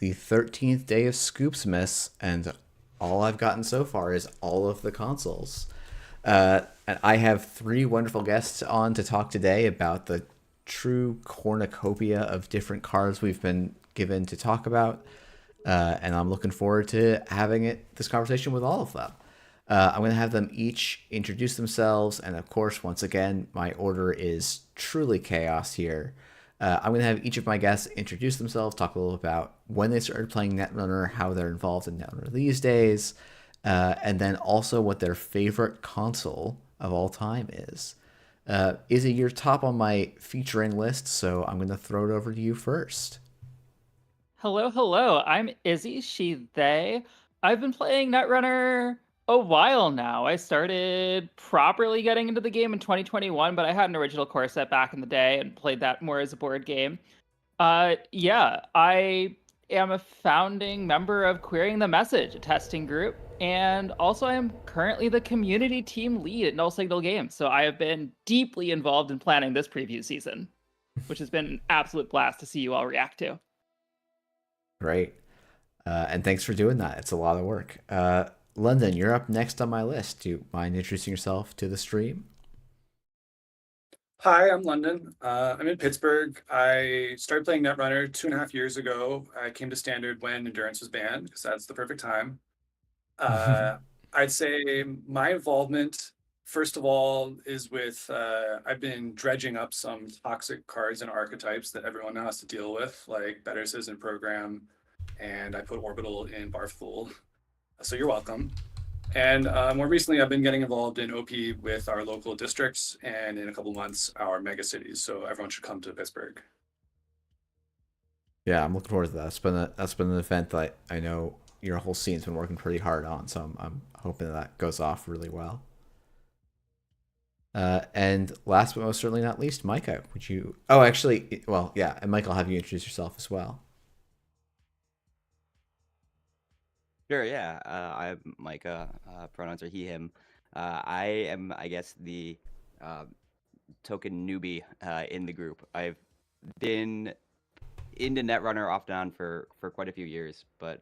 the 13th day of Scoopsmas, and all I've gotten so far is all of the consoles. And I have three wonderful guests on to talk today about the true cornucopia of different cards we've been given to talk about. And I'm looking forward to having this conversation with all of them. I'm going to have them each introduce themselves, and of course, once again, my order is truly chaos here. I'm going to have each of my guests introduce themselves, talk a little about when they started playing Netrunner, how they're involved in Netrunner these days, and then also what their favorite console of all time is. Izzy, you're top on my featuring list, so I'm going to throw it over to you first. Hello, hello. I'm Izzy, she, they. I've been playing Netrunner a while now. I started properly getting into the game in 2021, but I had an original core set back in the day and played that more as a board game. Yeah, I am a founding member of Querying the Message, a testing group, and also I am currently the community team lead at Null Signal Games. So I have been deeply involved in planning this preview season, which has been an absolute blast to see you all react to. Great. And thanks for doing that. It's a lot of work. London, you're up next on my list. Do you mind introducing yourself to the stream? Hi, I'm London. I'm in Pittsburgh. I started playing Netrunner 2.5 years ago. I came to Standard when Endurance was banned because that's the perfect time. Uh, I'd say my involvement, first of all, is with I've been dredging up some toxic cards and archetypes that everyone now has to deal with, like Better Citizen Program, and I put Orbital in Barfool. So you're welcome. And more recently, I've been getting involved in OP with our local districts, and in a couple months, our mega cities. So everyone should come to Pittsburgh. Yeah, I'm looking forward to that. That's been an event that I know your whole scene's been working pretty hard on, so I'm hoping that goes off really well. And last but most certainly not least, Micah, would you? Oh, actually, well, yeah, and Mike, I'll have you introduce yourself as well. Sure, yeah. I'm Micah. Pronouns are he, him. I am, I guess, the uh, token newbie in the group. I've been into Netrunner off and on for quite a few years, but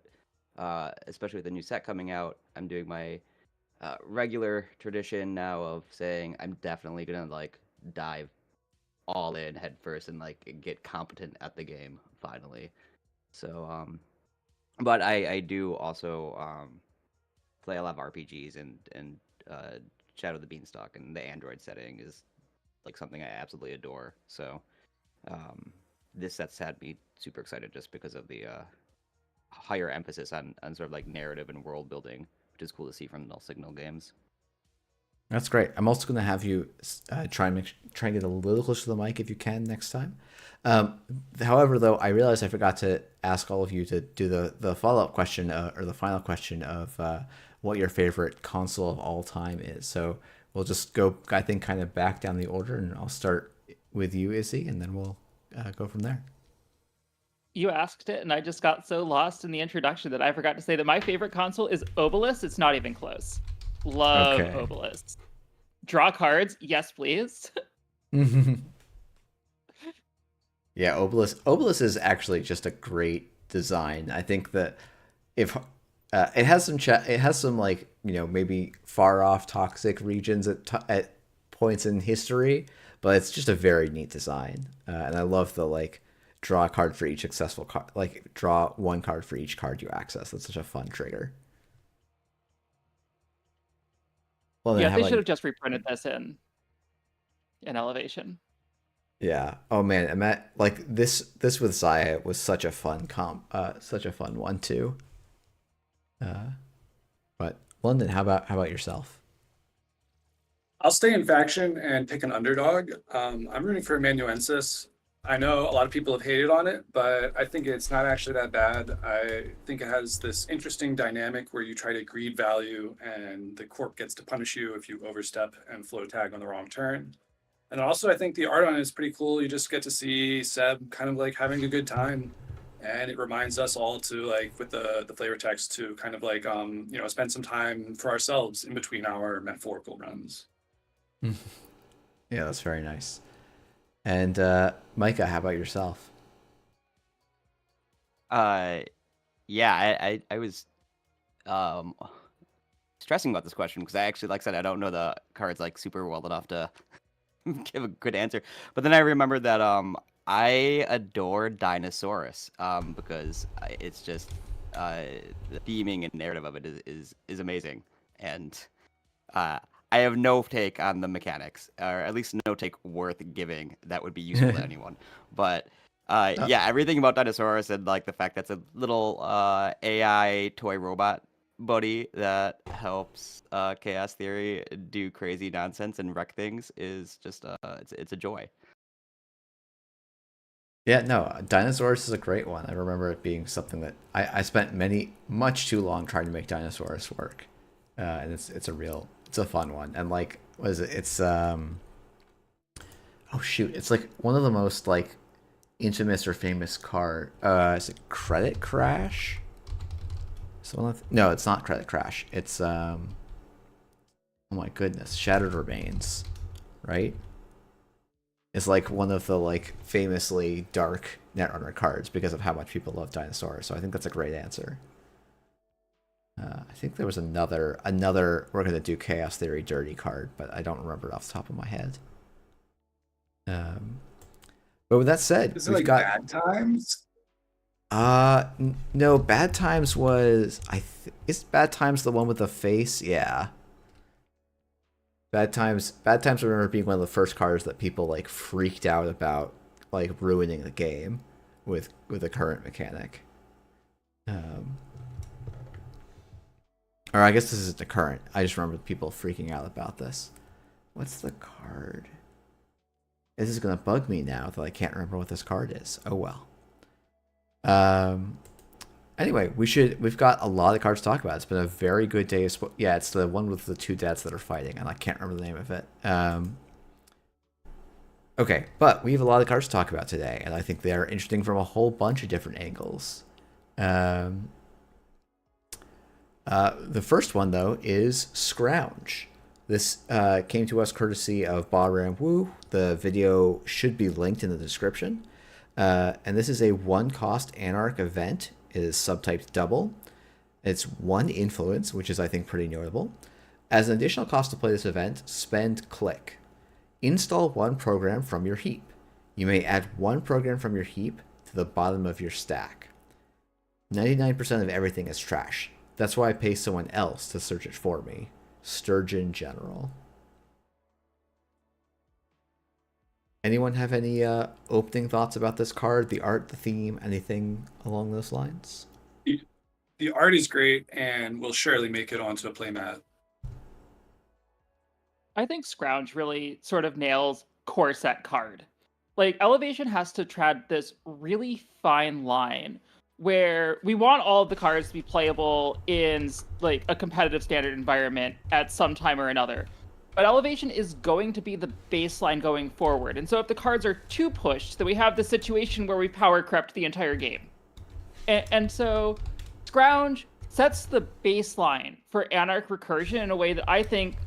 especially with the new set coming out, I'm doing my regular tradition now of saying I'm definitely gonna like dive all in head first and like get competent at the game finally. So, but I do also play a lot of RPGs and Shadow the Beanstalk, and the Android setting is like something I absolutely adore. So this set's had me super excited just because of the higher emphasis on sort of like narrative and world building, which is cool to see from Null Signal games. That's great. I'm also going to have you try and get a little closer to the mic if you can next time. Um, However, though, I realized I forgot to ask all of you to do the follow up question or the final question of what your favorite console of all time is. So we'll just go, I think, kind of back down the order, and I'll start with you, Izzy, and then we'll go from there. You asked it, and I just got so lost in the introduction that I forgot to say that my favorite console is Obelisk. It's not even close. Love Okay. Obelisk. Draw cards, yes, please. Yeah, Obelisk is actually just a great design. I think that if it has it has some like maybe far off toxic regions at points in history, but it's just a very neat design, and I love the like draw a card for each successful card, like draw one card for each card you access. That's such a fun trigger. Well, then Yeah, how they about should you? have just reprinted this in Elevation. Yeah. Oh man, and Matt, like this with Zaya was such a fun such a fun one too. Uh, but London, how about yourself? I'll stay in faction and pick an underdog. I'm rooting for Amanuensis. I know a lot of people have hated on it, but I think it's not actually that bad. I think it has this interesting dynamic where you try to greed value and the corp gets to punish you if you overstep and float a tag on the wrong turn. And also, I think the art on it is pretty cool. You just get to see Seb kind of like having a good time, and it reminds us all to like with the flavor text to kind of like spend some time for ourselves in between our metaphorical runs. Yeah, that's very nice. And Micah, how about yourself? Uh, Yeah, I was um stressing about this question because I actually, like I said, I don't know the cards like super well enough to give a good answer. But then I remember that I adore Dinosaurus because it's just uh the theming and narrative of it is amazing. And uh I have no take on the mechanics, or at least no take worth giving that would be useful to anyone. But Uh, yeah, everything about Dinosaurus and like the fact that's a little AI toy robot buddy that helps Chaos Theory do crazy nonsense and wreck things is just it's a joy. Yeah, no, Dinosaurs is a great one. I remember it being something that I spent much too long trying to make Dinosaurs work. And it's a fun one. And like, what is it? Oh shoot, it's like one of the most like infamous or famous is it Credit Crash? No, it's not Credit Crash. It's oh my goodness, Shattered Remains, right? Is like one of the like famously dark Netrunner cards because of how much people love dinosaurs. So I think that's a great answer. I think there was another we're gonna do Chaos Theory dirty card, but I don't remember it off the top of my head. But with that said, Is it like Bad Times? No, Bad Times was is Bad Times the one with the face? Yeah. Bad Times I remember being one of the first cards that people like freaked out about like ruining the game with the current mechanic. Or I guess this isn't the current. I just remember people freaking out about this. What's the card? This is gonna bug me now that I can't remember what this card is. Oh well. Anyway, we've got a lot of cards to talk about. It's been a very good day. Yeah, it's the one with the two dads that are fighting, and I can't remember the name of it. Okay, but we have a lot of cards to talk about today, and I think they're interesting from a whole bunch of different angles. The first one, though, is Scrounge. This came to us courtesy of Bahram Wu. The video should be linked in the description. And this is a one-cost Anarch event. It is subtyped double. It's one influence, which is, I think, pretty notable. As an additional cost to play this event, spend click. Install one program from your heap. You may add one program from your heap to the bottom of your stack. 99% of everything is trash. That's why I pay someone else to search it for me. Sturgeon General. Anyone have any opening thoughts about this card, the art, the theme, anything along those lines? The art is great and will surely make it onto a playmat. I think Scrounge really sort of nails core set card. Like, Elevation has to tread this really fine line where we want all of the cards to be playable in like a competitive standard environment at some time or another. But Elevation is going to be the baseline going forward. And so if the cards are too pushed, then we have the situation where we power crept the entire game. And so Scrounge sets the baseline for Anarch Recursion in a way that I think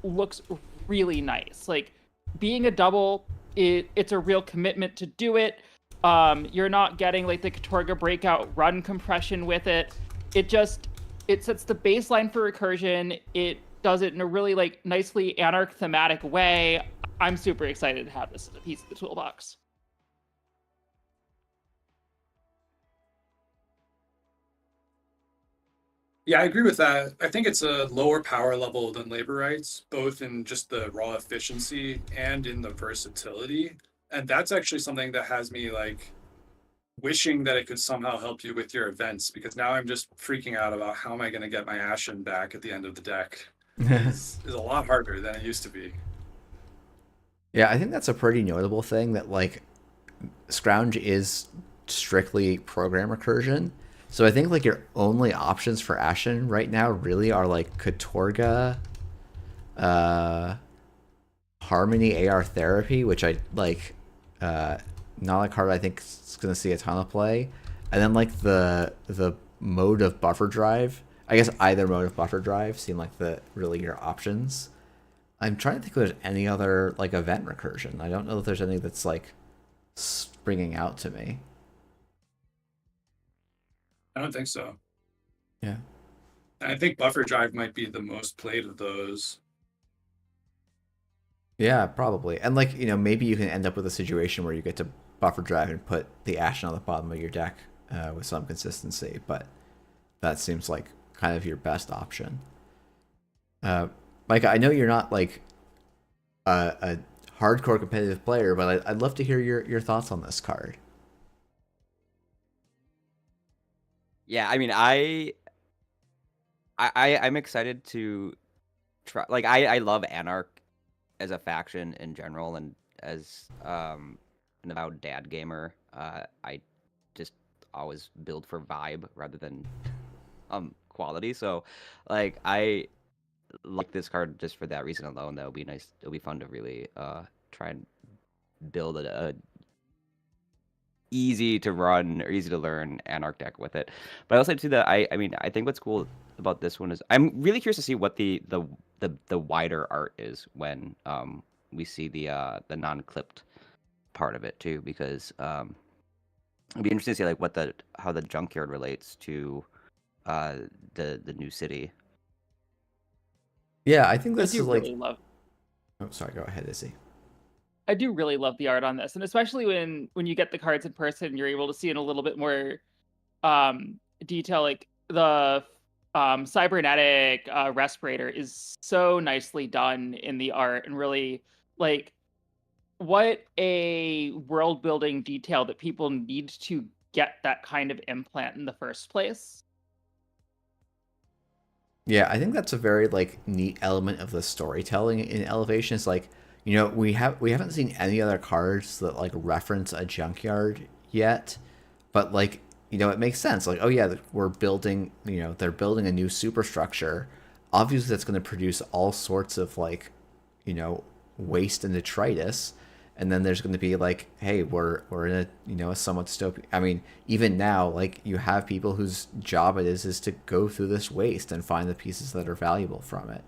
looks really nice. Like, being a double, it's a real commitment to do it. You're not getting like the Katorga breakout run compression with it. It sets the baseline for recursion. It does it in a really like nicely Anarch thematic way. I'm super excited to have this as a piece of the toolbox. Yeah, I agree with that. I think it's a lower power level than labor rights, both in just the raw efficiency and in the versatility. And that's actually something that has me like wishing that it could somehow help you with your events, because now I'm just freaking out about how am I going to get my Ashen back at the end of the deck. Is a lot harder than it used to be. Yeah, I think that's a pretty notable thing that like Scrounge is strictly program recursion. So I think like your only options for Ashen right now really are like Katorga, Harmony AR Therapy, which I like, not a card I think is gonna see a ton of play, and then like the mode of Buffer Drive. I guess either mode of Buffer Drive seem like the really your options. I'm trying to think if there's any other like event recursion. I don't know if there's any that's like springing out to me. I don't think so. Yeah. I think buffer drive might be the most played of those. Yeah, probably. And like, maybe you can end up with a situation where you get to buffer drive and put the action on the bottom of your deck with some consistency, but that seems like kind of your best option. Micah, I know you're not like a hardcore competitive player, but I'd love to hear your thoughts on this card. Yeah, I mean, I'm excited to try. Like, I love Anarch as a faction in general, and as an avowed dad gamer, I just always build for vibe rather than quality. So, like, I like this card just for that reason alone. That would be nice. It'll be fun to really try and build a easy to run or easy to learn Anarch deck with it. But I'll say too that I mean I think what's cool about this one is I'm really curious to see what the wider art is when we see the non-clipped part of it too, because it'd be interesting to see like how the junkyard relates to the new city. Yeah, I think I this do is like. really love. Oh, sorry. Go ahead, Izzy. I do really love the art on this, and especially when you get the cards in person, you're able to see in a little bit more detail. Like the cybernetic respirator is so nicely done in the art, and really like what a world building detail that people need to get that kind of implant in the first place. Yeah, I think that's a very like neat element of the storytelling in Elevation. It's like, we haven't seen any other cards that like reference a junkyard yet, but like, it makes sense. Like, oh yeah, we're building, they're building a new superstructure. Obviously that's going to produce all sorts of like, you know, waste and detritus. And then there's going to be like, hey, we're in a a somewhat dystopian. I mean, even now, like you have people whose job it is to go through this waste and find the pieces that are valuable from it.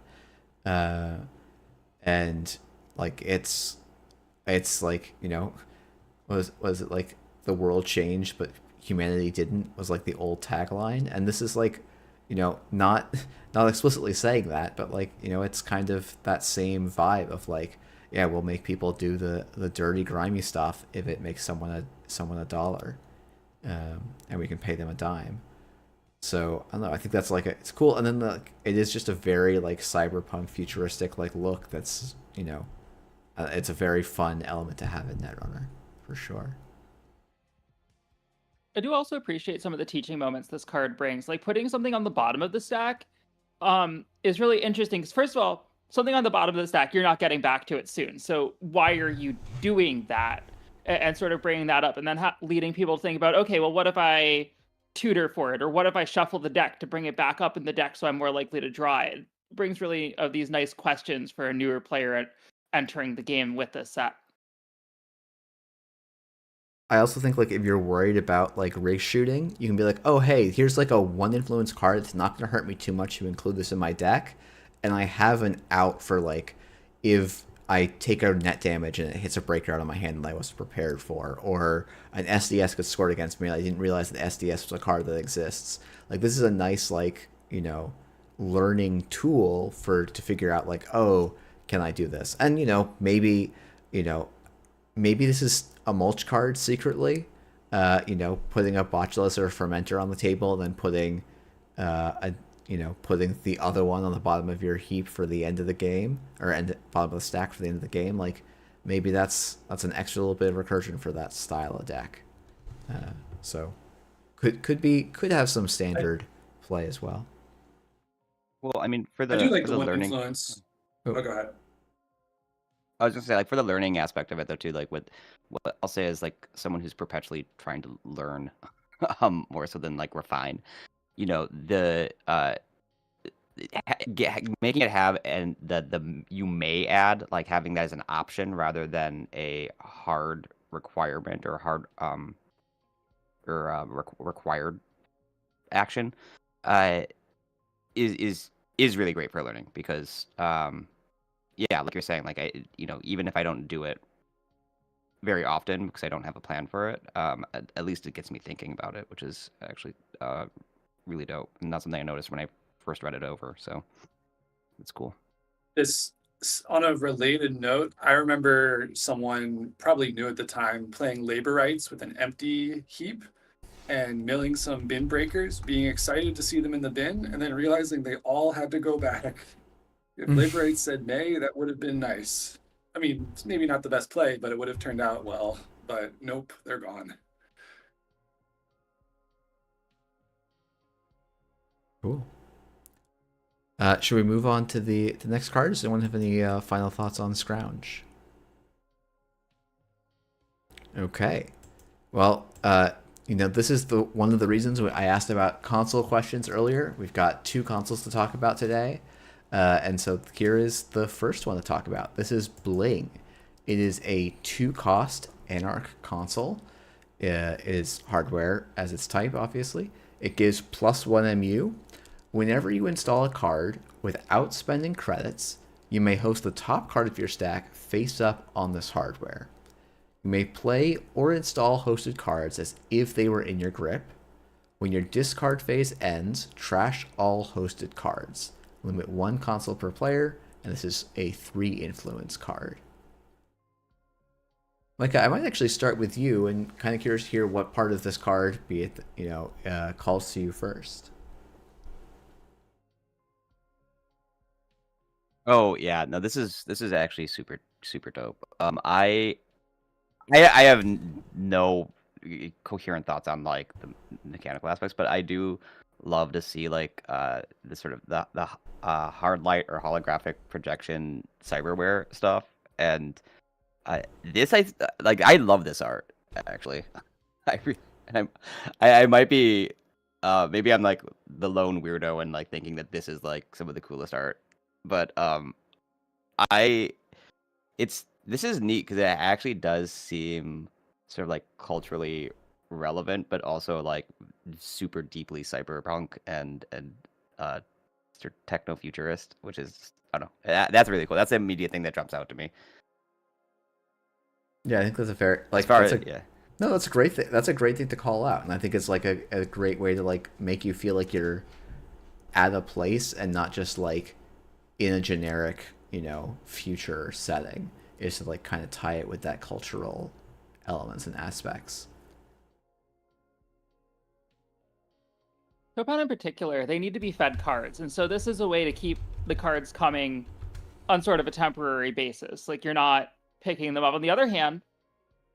Uh, and like it's like was it like the world changed but humanity didn't was like the old tagline, and this is like not not explicitly saying that, but like it's kind of that same vibe of like, yeah, we'll make people do the dirty grimy stuff if it makes someone a dollar, and we can pay them a dime. So I don't know. I think that's like it's cool, and then it is just a very like cyberpunk futuristic like look. That's it's a very fun element to have in Netrunner, for sure. I do also appreciate some of the teaching moments this card brings. Like putting something on the bottom of the stack is really interesting. Because first of all, something on the bottom of the stack, you're not getting back to it soon. So why are you doing that? And sort of bringing that up, and then leading people to think about, okay, well, what if I tutor for it, or what if I shuffle the deck to bring it back up in the deck so I'm more likely to draw it? It brings really these nice questions for a newer player entering the game with this set. I also think like if you're worried about like race shooting, you can be like, oh hey, here's like a one influence card that's not gonna hurt me too much to include this in my deck, and I have an out for like if I take a net damage and it hits a breaker out of my hand that I wasn't prepared for, or an SDS gets scored against me and I didn't realize that SDS was a card that exists. Like this is a nice like learning tool for to figure out like, oh, can I do this? And you know maybe this is a mulch card secretly. Putting a botulus or a fermenter on the table, then putting a putting the other one on the bottom of your heap for the end of the game, or bottom of the stack for the end of the game. Like maybe that's an extra little bit of recursion for that style of deck. So could have some standard play as well. Well, I mean, I do like for the the one learning. influence. Oh. Oh, go ahead. I was gonna say, like, for the learning aspect of it, though, too, like, what I'll say is, like, someone who's perpetually trying to learn, more so than like refine. The making it have and the you may add like having that as an option rather than a hard requirement or hard required action, uh, is really great for learning because yeah, like you're saying, like even if I don't do it very often because I don't have a plan for it. At least it gets me thinking about it, which is actually really dope, and not something I noticed when I first read it over. So it's cool. This on a related note, I remember someone probably new at the time playing labor rights with an empty heap and milling some bin breakers, being excited to see them in the bin, and then realizing they all had to go back. If labor rights said nay, that would have been nice. I mean, it's maybe not the best play, but it would have turned out well. But nope, they're gone. Cool. Should we move on to the next card? Does anyone have any final thoughts on Scrounge? Okay. Well, this is one of the reasons I asked about console questions earlier. We've got 2 consoles to talk about today. And so here is the first one to talk about. This is Bling. It is a 2-cost Anarch console. It is hardware as its type, obviously. It gives +1 MU. Whenever you install a card without spending credits, you may host the top card of your stack face up on this hardware. You may play or install hosted cards as if they were in your grip. When your discard phase ends, trash all hosted cards. Limit 1 console per player, and this is a 3 influence card. Micah, I might actually start with you, and kind of curious to hear what part of this card, be it calls to you first. Oh yeah, no, this is actually super dope. I have no coherent thoughts on like the mechanical aspects, but I do love to see like the sort of the hard light or holographic projection cyberware stuff, and this I love this art actually. And I might be maybe I'm like the lone weirdo and like thinking that this is like some of the coolest art, but I this is neat because it actually does seem sort of like culturally relevant, but also like super deeply cyberpunk and sort of techno futurist, which is I don't know. That's really cool. That's the immediate thing that jumps out to me. Yeah, I think that's a fair As far as No, that's a great thing. That's a great thing to call out, and I think it's like a great way to like make you feel like you're at a place and not just like in a generic, future setting. Is to like kind of tie it with that cultural elements and aspects. Topon in particular, they need to be fed cards, and so this is a way to keep the cards coming on sort of a temporary basis. Like you're not picking them up. On the other hand,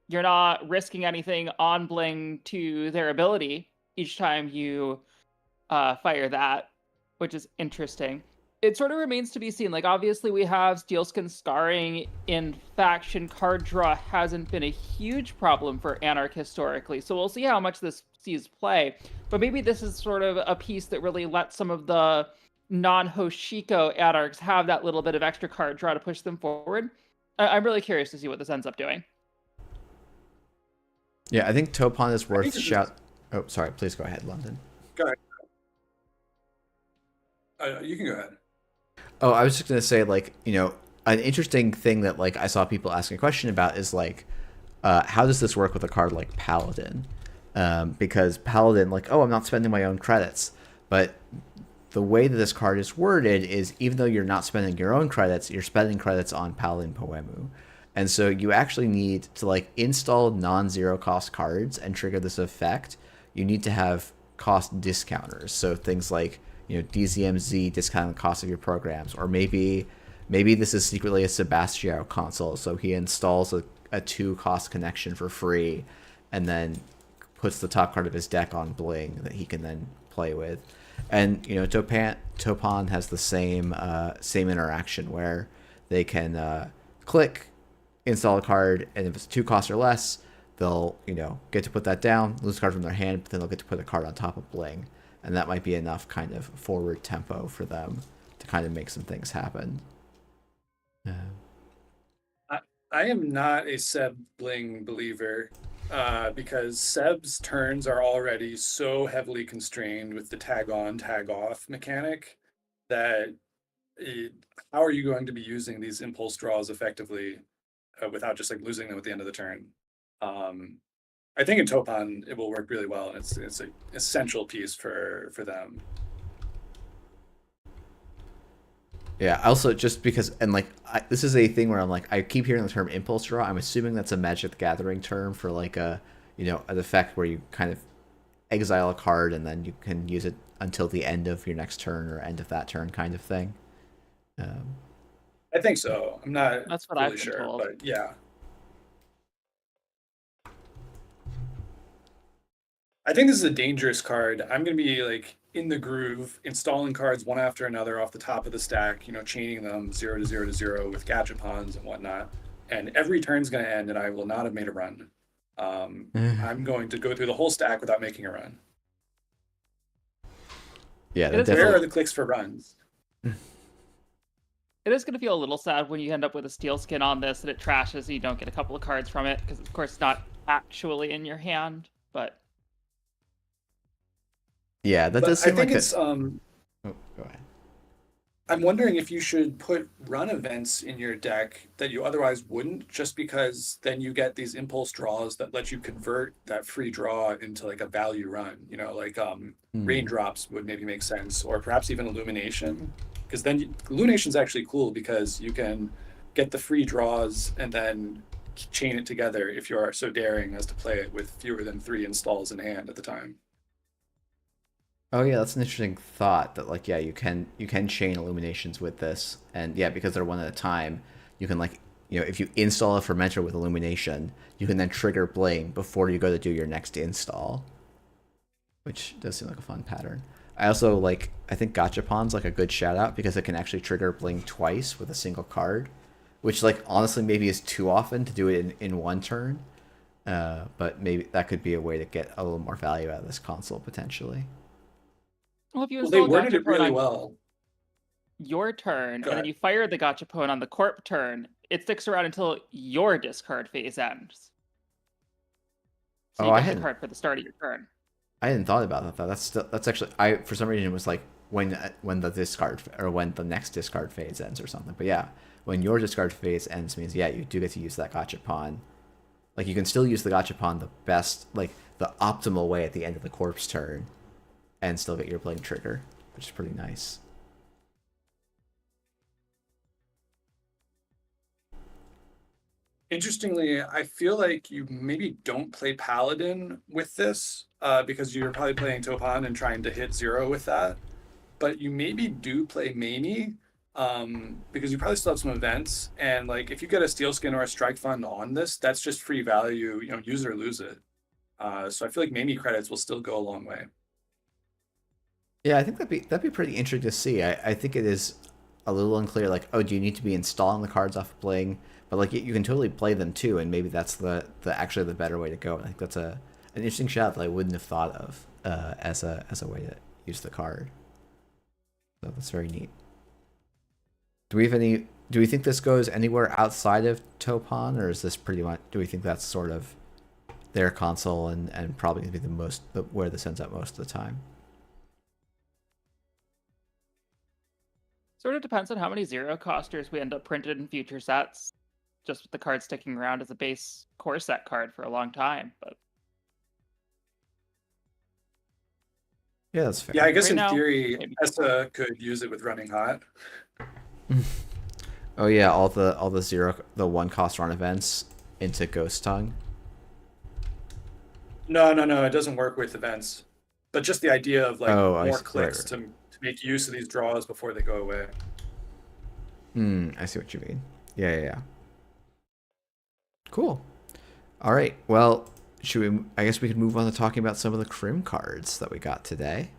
you're not risking anything on Bling to their ability each time you fire that, which is interesting. It sort of remains to be seen. Like, obviously, we have Steelskin scarring in faction. Card draw hasn't been a huge problem for Anarch historically, so we'll see how much this sees play. But maybe this is sort of a piece that really lets some of the non-Hoshiko Anarchs have that little bit of extra card draw to push them forward. I'm really curious to see what this ends up doing. Yeah, I think Topon is worth shout. Oh, sorry. Please go ahead, London. Go ahead. You can go ahead. Oh, I was just gonna say, like, an interesting thing that like I saw people asking a question about is like, how does this work with a card like Paladin? Because Paladin, like, I'm not spending my own credits, but the way that this card is worded is even though you're not spending your own credits, you're spending credits on Paladin Poemu. And so you actually need to like install non-zero cost cards and trigger this effect. You need to have cost discounters. So things like, DZMZ discounting the cost of your programs, or maybe this is secretly a Sebastião console. So he installs a 2-cost connection for free and then puts the top card of his deck on Bling that he can then play with. And Topon has the same interaction where they can click, install a card, and if it's 2 costs or less, they'll get to put that down, lose a card from their hand, but then they'll get to put a card on top of Bling, and that might be enough kind of forward tempo for them to kind of make some things happen. I am not a Seb Bling believer. Because Seb's turns are already so heavily constrained with the tag on, tag off mechanic that how are you going to be using these impulse draws effectively without just like losing them at the end of the turn. I think in Topon it will work really well, and it's an essential piece for them. Yeah, also just because, and like, this is a thing where I'm like, I keep hearing the term impulse draw. I'm assuming that's a Magic the Gathering term for like a, an effect where you kind of exile a card and then you can use it until the end of your next turn or end of that turn kind of thing. I think so. I'm not That's what fully I've been sure, told. but yeah. I think this is a dangerous card. I'm going to be like in the groove, installing cards one after another off the top of the stack, chaining them 0 to 0 to 0 with gachapons and whatnot. And every turn's going to end, and I will not have made a run. I'm going to go through the whole stack without making a run. Yeah, Where are the clicks for runs? It is going to feel a little sad when you end up with a steel skin on this and it trashes and you don't get a couple of cards from it, because of course it's not actually in your hand, but... Yeah, that does seem like it's Oh, go ahead. I'm wondering if you should put run events in your deck that you otherwise wouldn't, just because then you get these impulse draws that let you convert that free draw into like a value run. Like raindrops would maybe make sense, or perhaps even illumination, because then illumination's actually cool because you can get the free draws and then chain it together if you are so daring as to play it with fewer than 3 installs in hand at the time. Oh yeah, that's an interesting thought. That like, yeah, you can chain illuminations with this, and yeah, because they're one at a time, you can like, if you install a fermenter with illumination, you can then trigger Bling before you go to do your next install, which does seem like a fun pattern. I also I think Gachapon's like a good shout out because it can actually trigger Bling twice with a single card, which like honestly maybe is too often to do it in one turn, but maybe that could be a way to get a little more value out of this console potentially. Well, if you They install worded it really on well. your turn, and Go then ahead. you fire the Gachapon on the Corp turn, it sticks around until your discard phase ends. So you get the card for the start of your turn. I hadn't thought about that though. That's actually, for some reason it was like when the discard, or when the next discard phase ends or something. But yeah, when your discard phase ends means, yeah, you do get to use that Gachapon. Like you can still use the Gachapon the best, like the optimal way at the end of the corpse turn, and still get your Bling trigger, which is pretty nice. Interestingly, I feel like you maybe don't play Paladin with this because you're probably playing Topon and trying to hit 0 with that. But you maybe do play Mamie because you probably still have some events. And like if you get a Steel Skin or a Strike Fund on this, that's just free value, use it or lose it. So I feel like Mamie credits will still go a long way. Yeah, I think that'd be pretty interesting to see. I think it is a little unclear, like, oh, do you need to be installing the cards off of Bling? But like you can totally play them too, and maybe that's the actually the better way to go. And I think that's an interesting shout that I wouldn't have thought of as a way to use the card. So that's very neat. Do we think this goes anywhere outside of Topon, or is this pretty much, do we think that's sort of their console and probably gonna be where this ends up most of the time? Sort of depends on how many zero-costers we end up printed in future sets, just with the card sticking around as a base core set card for a long time. But yeah, that's fair. Yeah, I guess Right in now, theory, maybe Essa could use it with Running Hot. Oh yeah, all the one cost run events into Ghost Tongue. No, it doesn't work with events. But just the idea of like more clicks right. to make use of these draws before they go away. I see what you mean. Yeah. Cool. All right. Well, I guess we could move on to talking about some of the Crim cards that we got today.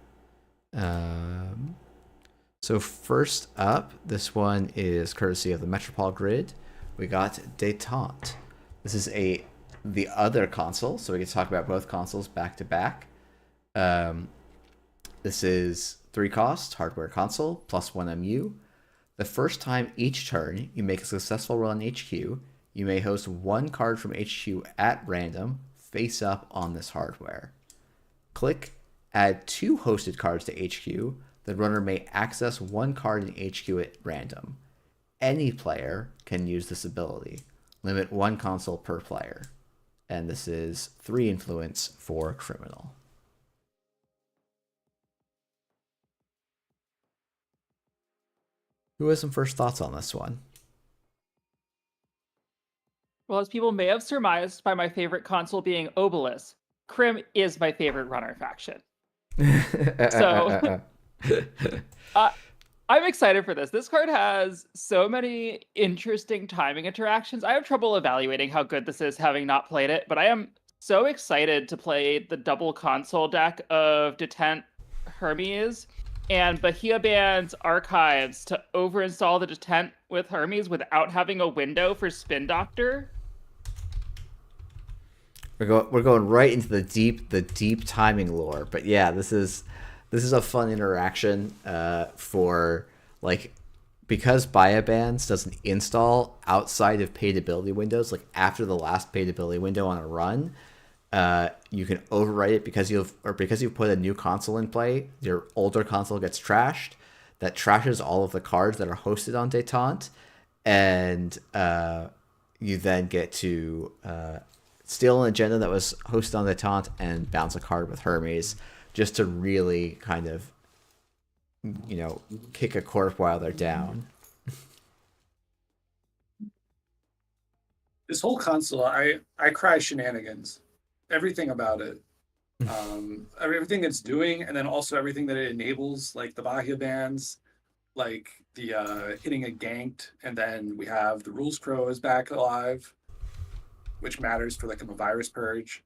So first up, this one is courtesy of the Metropole Grid. We got Tant. This is the other console, so we can talk about both consoles back to back. This is 3 cost, hardware console, plus 1 MU. The first time each turn you make a successful roll on HQ, you may host 1 card from HQ at random, face up on this hardware. Click add 2 hosted cards to HQ. The runner may access 1 card in HQ at random. Any player can use this ability. Limit one console per player. And this is 3 influence for criminal. Who has some first thoughts on this one? Well, as people may have surmised by my favorite console being Obelisk, Crim is my favorite runner faction. So I'm excited for this. This card has so many interesting timing interactions. I have trouble evaluating how good this is having not played it, but I am so excited to play the double console deck of Detent Hermes and Bahia Band's Archives to overinstall the Detent with Hermes without having a window for Spin Doctor. We're going right into the deep timing lore, but yeah, this is a fun interaction for, like, because Biobands doesn't install outside of paid ability windows, like after the last paid ability window on a run, you can overwrite it because you've put a new console in play. Your older console gets trashed. That trashes all of the cards that are hosted on Détente, and you then get to steal an agenda that was hosted on Détente and bounce a card with Hermes, just to really kind of, kick a corp while they're down. This whole console, I cry shenanigans. Everything about it. Everything it's doing, and then also everything that it enables, like the Bahia bands, like the hitting a ganked, and then we have the Rules Crow is back alive, which matters for like a virus purge.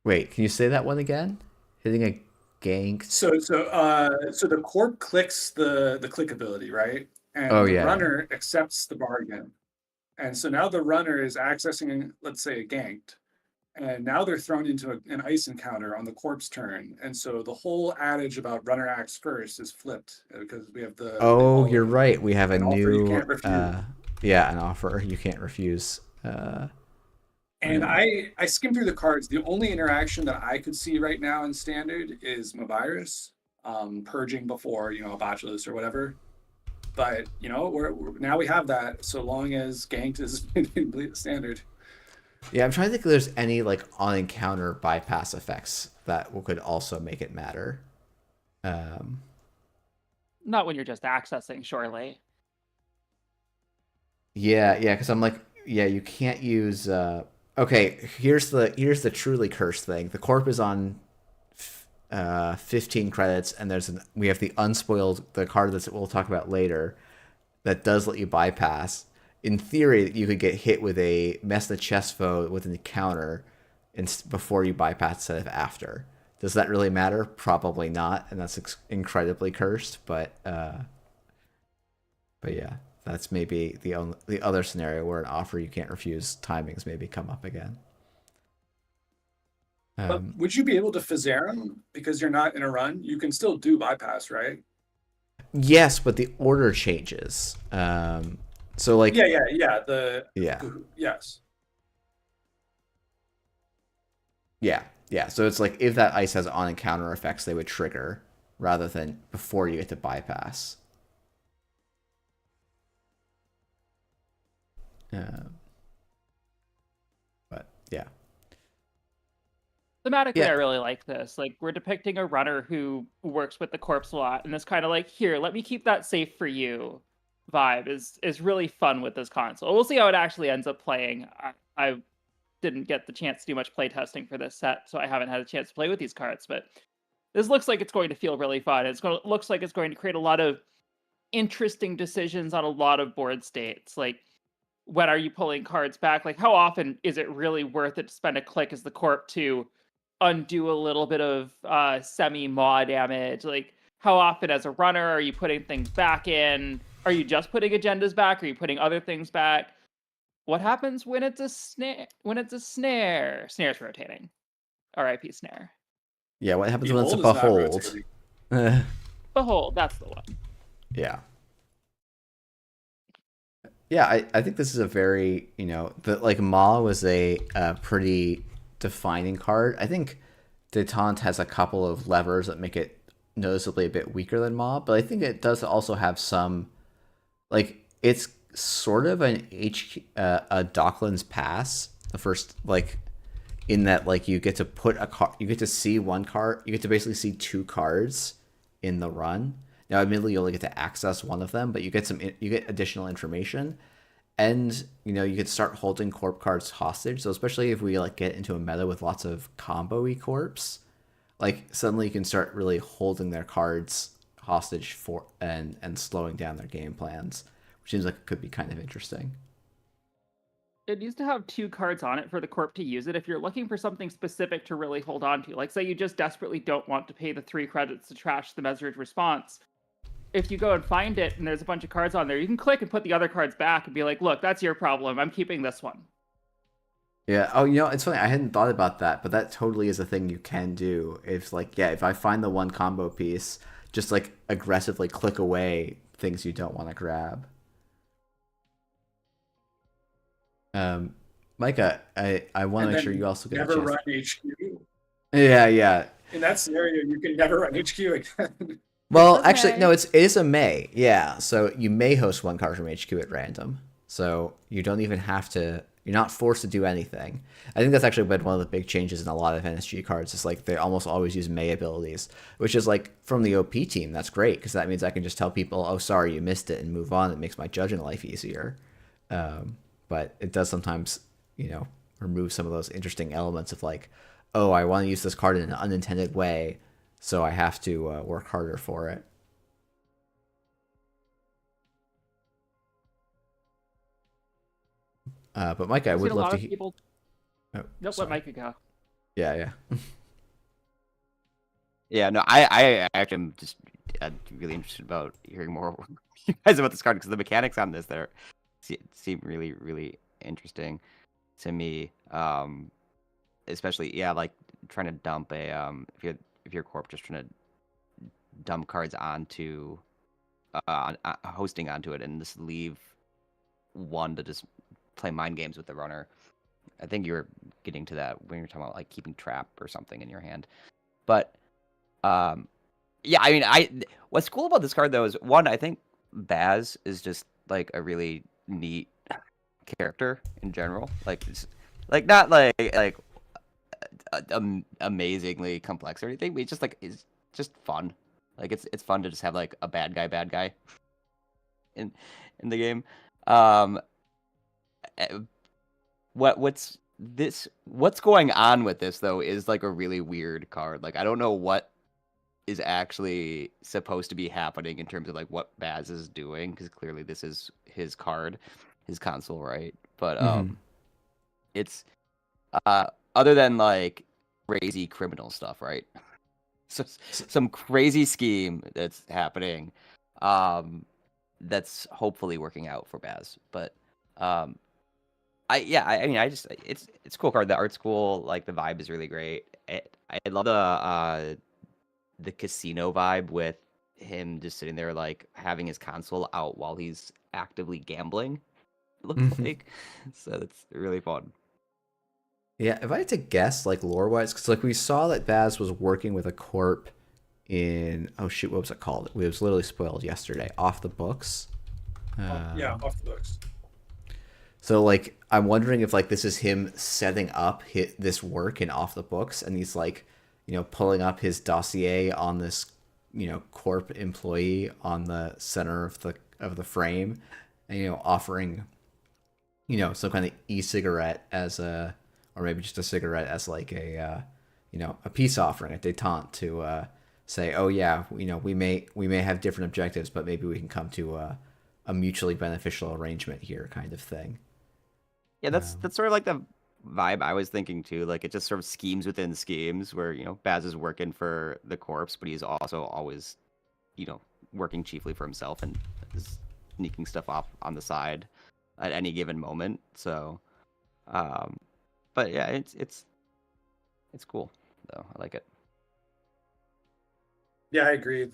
Wait, can you say that one again? Hitting a gank. So the corp clicks the click ability, right? And the runner accepts the bargain. And so now the runner is accessing, let's say, a ganked. And now they're thrown into an ice encounter on the corp's turn. And so the whole adage about runner acts first is flipped because we have the... Oh, you're right. We have a new... an offer you can't refuse. And I skimmed through the cards. The only interaction that I could see right now in Standard is Mavirus, purging before, a Botulus or whatever. But, we're now we have that, so long as Ganked is in Standard. Yeah, I'm trying to think if there's any, like, on-encounter bypass effects that could also make it matter. Not when you're just accessing, surely. Yeah, because I'm like, you can't use... Okay, here's the truly cursed thing. The corp is on 15 credits, and we have the unspoiled, the card that we'll talk about later, that does let you bypass. In theory, you could get hit with a mess the chest foe with an encounter before you bypass instead of after. Does that really matter? Probably not, and that's incredibly cursed. But yeah, that's maybe the other scenario where an offer you can't refuse timings maybe come up again. But would you be able to Fizzarum because you're not in a run? You can still do bypass, right? Yes, but the order changes. So like Yes. Yeah. So it's like if that ice has on encounter effects, they would trigger rather than before you get to bypass. But yeah. Thematically, I really like this. Like, we're depicting a runner who works with the corpse a lot, and this kind of like, here, let me keep that safe for you vibe is really fun with this console. We'll see how it actually ends up playing. I didn't get the chance to do much play testing for this set, so I haven't had a chance to play with these cards, but this looks like it's going to feel really fun. Looks like it's going to create a lot of interesting decisions on a lot of board states. Like, when are you pulling cards back? Like, how often is it really worth it to spend a click as the corp to undo a little bit of semi-maw damage? Like, how often as a runner are you putting things back in? Are you just putting agendas back? Are you putting other things back? What happens when it's a snare? Snare's rotating. R.I.P. Snare. Yeah, what happens when it's a behold? Behold, that's the one. Yeah. Yeah, I think this is a very, Ma was a pretty defining card. I think Détente has a couple of levers that make it noticeably a bit weaker than Ma, but I think it does also have some, like, it's sort of an a Docklands Pass. The first, like, in that, like, you get to put a card, you get to see one card, you get to basically see two cards in the run. Now, admittedly, you only get to access one of them, but you get additional information, and you could start holding corp cards hostage. So especially if we like get into a meta with lots of combo-y corps, like suddenly you can start really holding their cards hostage for and slowing down their game plans, which seems like it could be kind of interesting. It needs to have two cards on it for the corp to use it. If you're looking for something specific to really hold on to, like say you just desperately don't want to pay the 3 credits to trash the measured response, if you go and find it and there's a bunch of cards on there, you can click and put the other cards back and be like, look, that's your problem. I'm keeping this one. Yeah. Oh, it's funny. I hadn't thought about that, but that totally is a thing you can do. If like, yeah, if I find the one combo piece, just like aggressively click away things you don't want to grab. Micah, I want to make sure you also get never a chance. run HQ. Yeah. In that scenario, you can never run HQ again. Well, actually, no, it is a May. Yeah, so you may host one card from HQ at random. So you don't even have to. You're not forced to do anything. I think that's actually been one of the big changes in a lot of NSG cards. It's like they almost always use May abilities, which is like from the OP team. That's great because that means I can just tell people, "Oh, sorry, you missed it," and move on. It makes my judging life easier. But it does sometimes, remove some of those interesting elements of like, "Oh, I want to use this card in an unintended way, so I have to work harder for it." But Micah, I would love to hear. People... Oh, nope, let Micah go. Yeah. Yeah, no, I actually am just really interested about hearing more you guys about this card because the mechanics on this there seem really, really interesting to me. Especially, yeah, like trying to dump a if you're corp just trying to dump cards onto hosting onto it and just leave one to just play mind games with the runner. I think you were getting to that when you're talking about like keeping trap or something in your hand. But yeah, I mean, what's cool about this card though is one, I think Baz is just like a really neat character in general. Like, it's, like not like amazingly complex or anything, but it's just fun. Like it's fun to just have like a bad guy in the game. What's going on with this though is like a really weird card. Like I don't know what is actually supposed to be happening in terms of like what Baz is doing because clearly this is his card, his console, right? But it's other than like crazy criminal stuff, right? So some crazy scheme that's happening that's hopefully working out for Baz. But I mean it's a cool card. The art's cool, like the vibe is really great. I love the casino vibe with him just sitting there like having his console out while he's actively gambling. It looks like so that's really fun. Yeah, if I had to guess, like lore-wise, because like we saw that Baz was working with a corp in what was it called? It was literally spoiled yesterday. Off the Books. Yeah, Off the Books. So like, I'm wondering if like this is him setting up this work in Off the Books, and he's like, pulling up his dossier on this, corp employee on the center of the frame, and offering, some kind of e-cigarette as a. Or maybe just a cigarette as like a peace offering, a détente to say, oh yeah, we may have different objectives, but maybe we can come to a mutually beneficial arrangement here, kind of thing. Yeah, that's sort of like the vibe I was thinking too. Like it just sort of schemes within schemes, where Baz is working for the corpse, but he's also always, working chiefly for himself and is sneaking stuff off on the side at any given moment. So. But yeah, it's cool though. I like it. Yeah, I agree.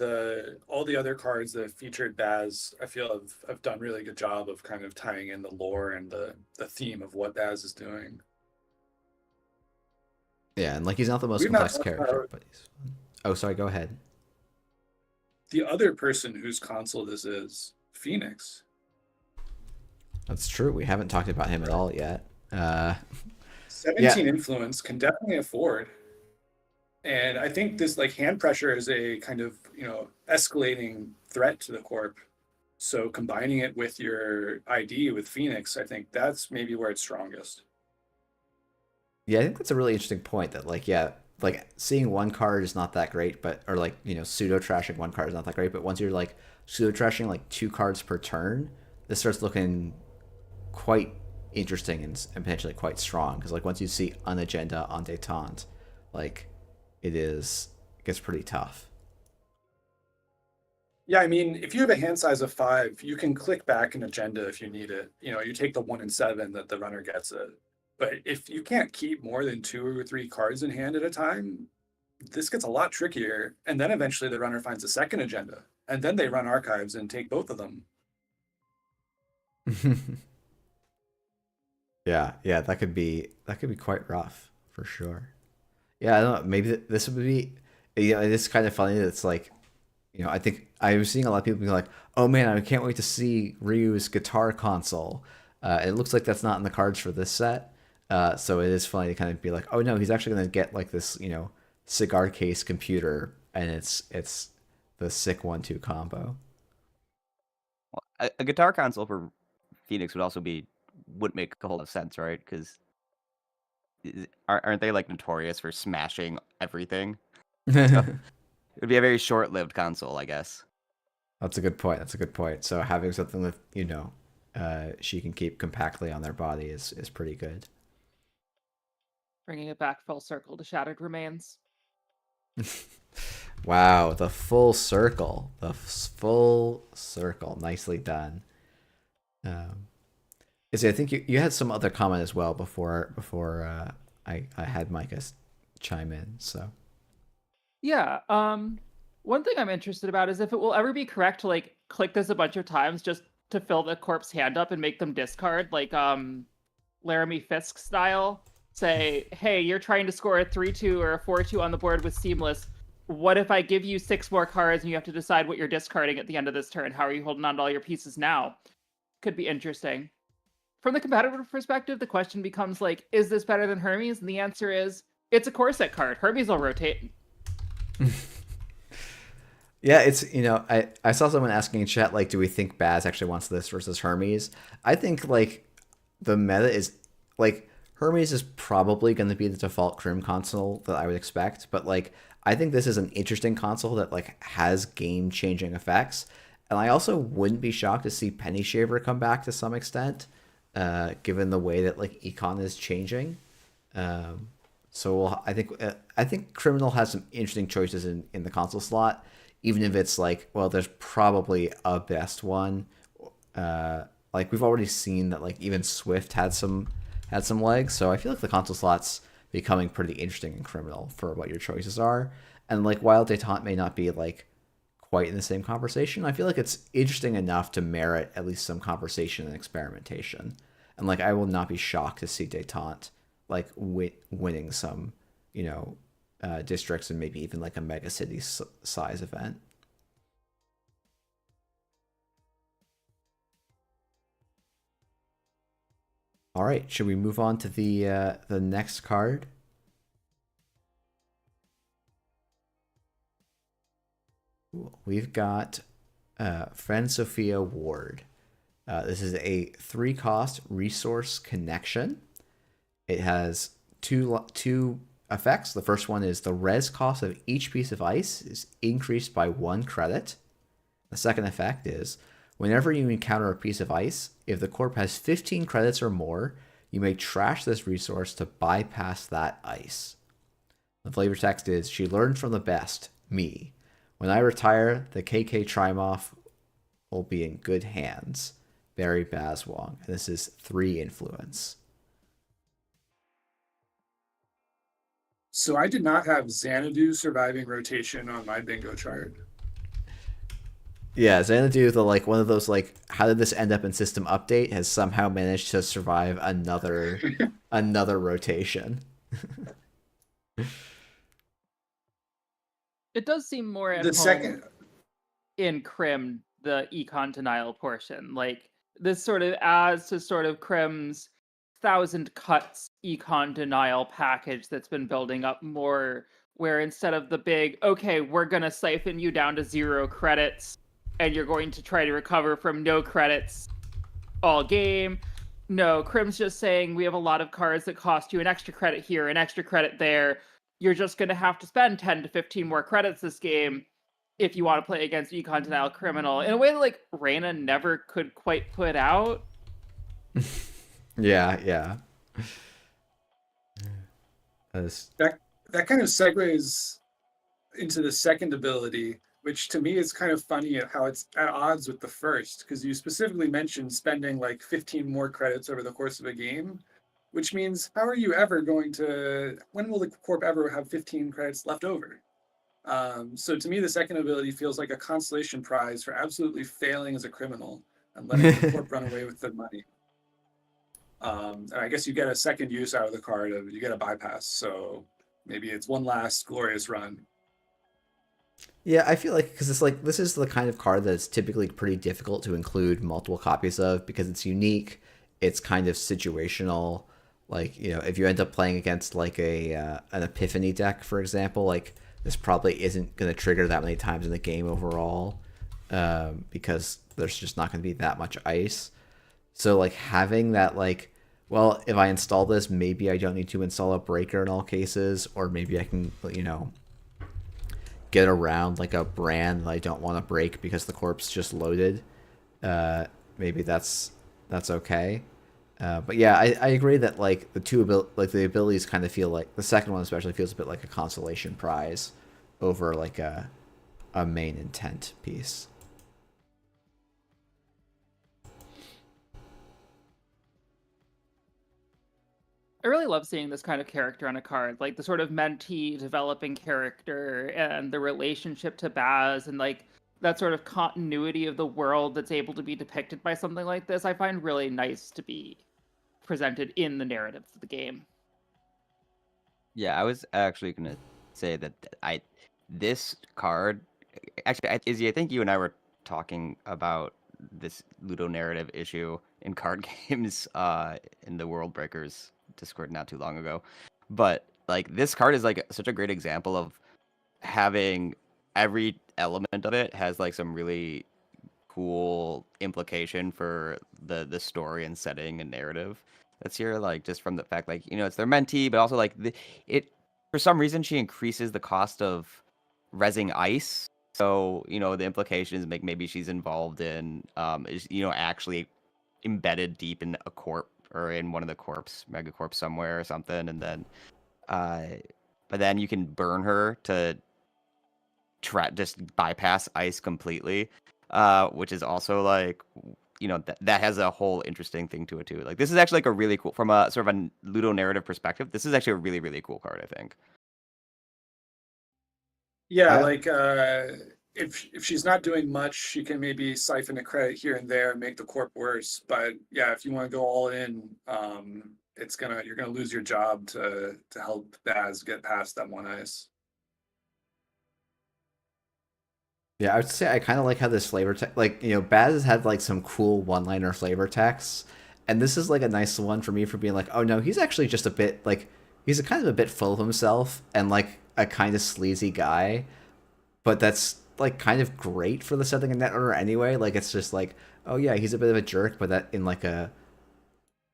All the other cards that featured Baz, I feel have done really good job of kind of tying in the lore and the theme of what Baz is doing. Yeah, and like he's not the most complex character, but he's fun. Oh, sorry, go ahead. The other person whose console this is, Phoenix. That's true. We haven't talked about him at all yet. 17 influence can definitely afford. And I think this like hand pressure is a kind of, escalating threat to the corp. So combining it with your ID with Phoenix, I think that's maybe where it's strongest. Yeah, I think that's a really interesting point. That like seeing one card is not that great, but or like pseudo trashing one card is not that great. But once you're like pseudo trashing like 2 cards per turn, this starts looking quite interesting and potentially quite strong. Because like once you see an agenda on Détente, like it gets pretty tough. Yeah, I mean, if you have a hand size of 5, you can click back an agenda if you need it. You take the 1 and 7 that the runner gets it. But if you can't keep more than 2 or 3 cards in hand at a time, this gets a lot trickier. And then eventually the runner finds a second agenda, and then they run archives and take both of them. Yeah, that could be quite rough for sure. Yeah, I don't know. Maybe this would be, it's kind of funny that it's like, I think I was seeing a lot of people being like, "Oh man, I can't wait to see Ryu's guitar console." It looks like that's not in the cards for this set, so it is funny to kind of be like, "Oh no, he's actually going to get like this, cigar case computer, and it's the sick 1-2 combo." Well, a guitar console for Phoenix wouldn't make a whole lot of sense, right? Because aren't they like notorious for smashing everything? So it would be a very short-lived console, I guess. That's a good point. So having something that she can keep compactly on their body is pretty good. Bringing it back full circle to Shattered Remains. Wow, the full circle. Nicely done. Izzy, I think you had some other comment as well before I had Micah chime in. So Yeah. One thing I'm interested about is if it will ever be correct to like click this a bunch of times just to fill the corpse hand up and make them discard, like Laramie Fisk style. Say, hey, you're trying to score a 3-2 or a 4-2 on the board with Seamless. What if I give you 6 more cards and you have to decide what you're discarding at the end of this turn? How are you holding on to all your pieces now? Could be interesting. From the competitive perspective, the question becomes like, is this better than Hermes? And the answer is, it's a core set card. Hermes will rotate. yeah, it's I saw someone asking in chat like, do we think Baz actually wants this versus Hermes? I think like the meta is like Hermes is probably going to be the default Crim console that I would expect, but like I think this is an interesting console that like has game changing effects, and I also wouldn't be shocked to see Penny Shaver come back to some extent, given the way that like Econ is changing. So I think Criminal has some interesting choices in the console slot, even if it's like, well, there's probably a best one. Like we've already seen that like even Swift had some legs, so I feel like the console slot's becoming pretty interesting in Criminal for what your choices are. And like while Détente may not be like quite in the same conversation, I feel like it's interesting enough to merit at least some conversation and experimentation. And like I will not be shocked to see Détente like winning some districts and maybe even like a mega city size event. All right, should we move on to the next card? We've got Fransofia Ward. This is a 3-cost resource connection. It has two effects. The first one is the res cost of each piece of ice is increased by 1 credit. The second effect is whenever you encounter a piece of ice, if the corp has 15 credits or more, you may trash this resource to bypass that ice. The flavor text is, she learned from the best, me. When I retire, the KK Trimoff will be in good hands. Barry Baswong. And this is 3 influence. So I did not have Xanadu surviving rotation on my bingo chart. Yeah, Xanadu, the like one of those like, how did this end up in system update, has somehow managed to survive another rotation. It does seem more at The home second, in Crim, the econ denial portion. Like this sort of adds to sort of Krim's 1,000 cuts econ denial package that's been building up more, where instead of the big, okay, we're going to siphon you down to 0 credits and you're going to try to recover from no credits all game. No, Krim's just saying we have a lot of cards that cost you an extra credit here, an extra credit there. You're just going to have to spend 10 to 15 more credits this game if you want to play against Econ Denial Criminal in a way that like Reyna never could quite put out. Yeah. That kind of segues into the second ability, which to me is kind of funny at how it's at odds with the first, because you specifically mentioned spending like 15 more credits over the course of a game, which means how are you ever going to, when will the Corp ever have 15 credits left over? So to me, the second ability feels like a consolation prize for absolutely failing as a criminal and letting the Corp run away with the money. And I guess you get a second use out of the card of you get a bypass, so maybe it's one last glorious run. Yeah, I feel like because it's like this is the kind of card that's typically pretty difficult to include multiple copies of because it's unique, it's kind of situational. Like, you know, if you end up playing against like a an Epiphany deck, for example, like this probably isn't going to trigger that many times in the game overall, because there's just not going to be that much ice. So like having that like, well, if I install this, maybe I don't need to install a breaker in all cases, or maybe I can, you know, get around like a brand that I don't want to break because the corpse just loaded. Maybe that's okay. But yeah, I agree that like the abilities kind of feel like the second one especially feels a bit like a consolation prize over like a main intent piece. I really love seeing this kind of character on a card, like the sort of mentee developing character and the relationship to Baz and like that sort of continuity of the world that's able to be depicted by something like this. I find really nice to be presented in the narrative of the game. Yeah, I was actually gonna say that this card actually, Izzy, I think you and I were talking about this Ludo narrative issue in card games in the World Breakers Discord not too long ago. But like this card is like such a great example of having every element of it has like some really cool implication for the story and setting and narrative that's here, like just from the fact like, you know, it's their mentee, but also like it for some reason she increases the cost of rezzing ice. So, you know, the implications make maybe she's involved in is, you know, actually embedded deep in a corp or in one of the corps, megacorps somewhere or something, and then but then you can burn her to just bypass ice completely, which is also like, you know, that has a whole interesting thing to it too. Like this is actually like a really cool, from a sort of a Ludo narrative perspective, this is actually a really, really cool card, I think. Yeah, like if she's not doing much, she can maybe siphon a credit here and there and make the corp worse. But yeah, if you want to go all in, you're gonna lose your job to help Baz get past that one ice. Yeah, I would say I kind of like how this flavor text, like, you know, Baz has had like some cool one-liner flavor texts, and this is like a nice one for me for being like, oh no, he's actually just a bit like he's a kind of a bit full of himself and like a kind of sleazy guy, but that's like kind of great for the setting in that order anyway. Like it's just like, oh yeah, he's a bit of a jerk, but that in like a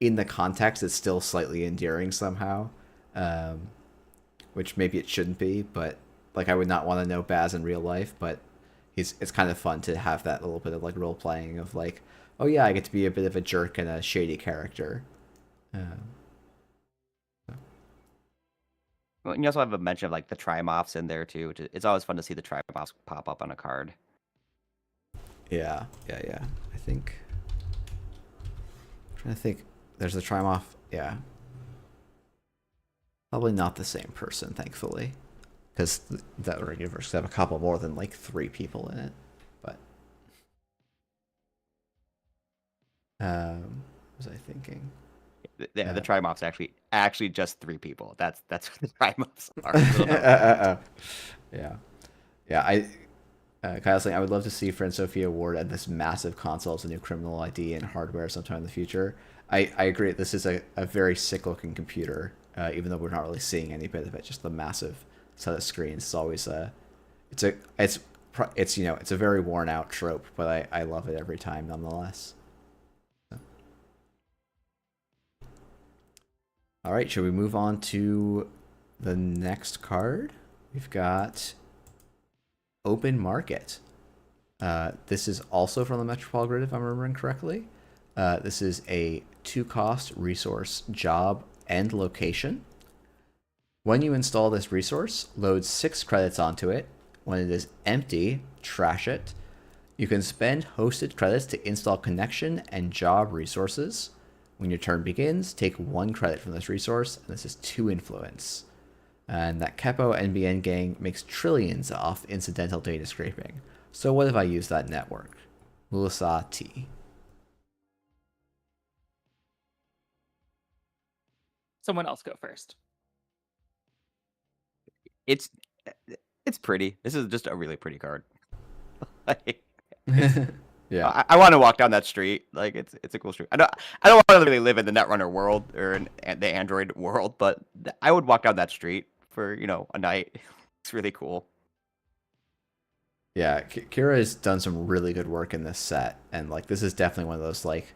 in the context it's still slightly endearing somehow, which maybe it shouldn't be, but like I would not want to know Baz in real life, but it's kind of fun to have that little bit of like role playing of like, oh yeah, I get to be a bit of a jerk and a shady character. Well, you also have a mention of like the Trimorphs in there too, which it's always fun to see the Trimorphs pop up on a card. Yeah. I think. I'm trying to think. There's the Trimorph. Yeah. Probably not the same person, thankfully, because that universe could have a couple more than like 3 people in it. But what was I thinking? Yeah, the Trimorphs actually just 3 people. That's what the Trimorphs are. Yeah. Kyle's saying, I would love to see Fransofia Ward at this massive console as a new criminal ID and hardware sometime in the future. I agree. This is a very sick looking computer, even though we're not really seeing any bit of it. Just the massive set of screens is always it's it's a very worn out trope, but I love it every time nonetheless. So. All right, should we move on to the next card? We've got Open Market. This is also from the Metropole Grid, if I'm remembering correctly. This is a 2-cost resource, job, and location. When you install this resource, load 6 credits onto it. When it is empty, trash it. You can spend hosted credits to install connection and job resources. When your turn begins, take 1 credit from this resource, and this is 2 influence. And that Kepo NBN gang makes trillions off incidental data scraping. So what if I use that network? Mulasa T. Someone else go first. It's pretty. This is just a really pretty card. Like, Yeah. I want to walk down that street. Like it's a cool street. I don't want to really live in the Netrunner world or in the Android world, but I would walk down that street for a night. It's really cool. Yeah, Kira has done some really good work in this set, and like this is definitely one of those like,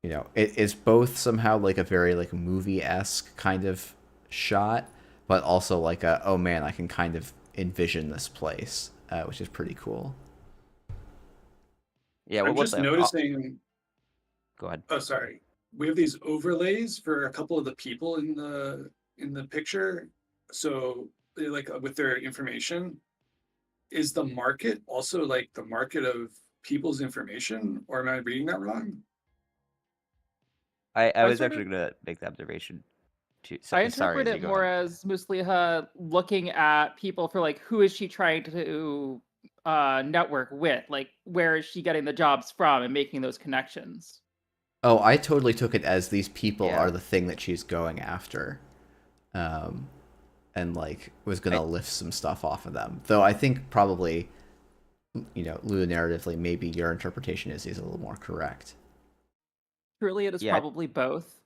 it is both somehow like a very like movie-esque kind of shot, but also like oh man, I can kind of envision this place, which is pretty cool. Yeah, I'm just noticing. Go ahead. Oh, sorry. We have these overlays for a couple of the people in the picture. So, like with their information, is the market also like the market of people's information, or am I reading that wrong? I was actually gonna make the observation too. I interpret it more as Musliha looking at people for like, who is she trying to network with? Like, where is she getting the jobs from and making those connections? Oh, I totally took it as these people are the thing that she's going after. And like was gonna lift some stuff off of them. Though I think probably, ludonarratively, maybe your interpretation is a little more correct. Truly, it is probably both.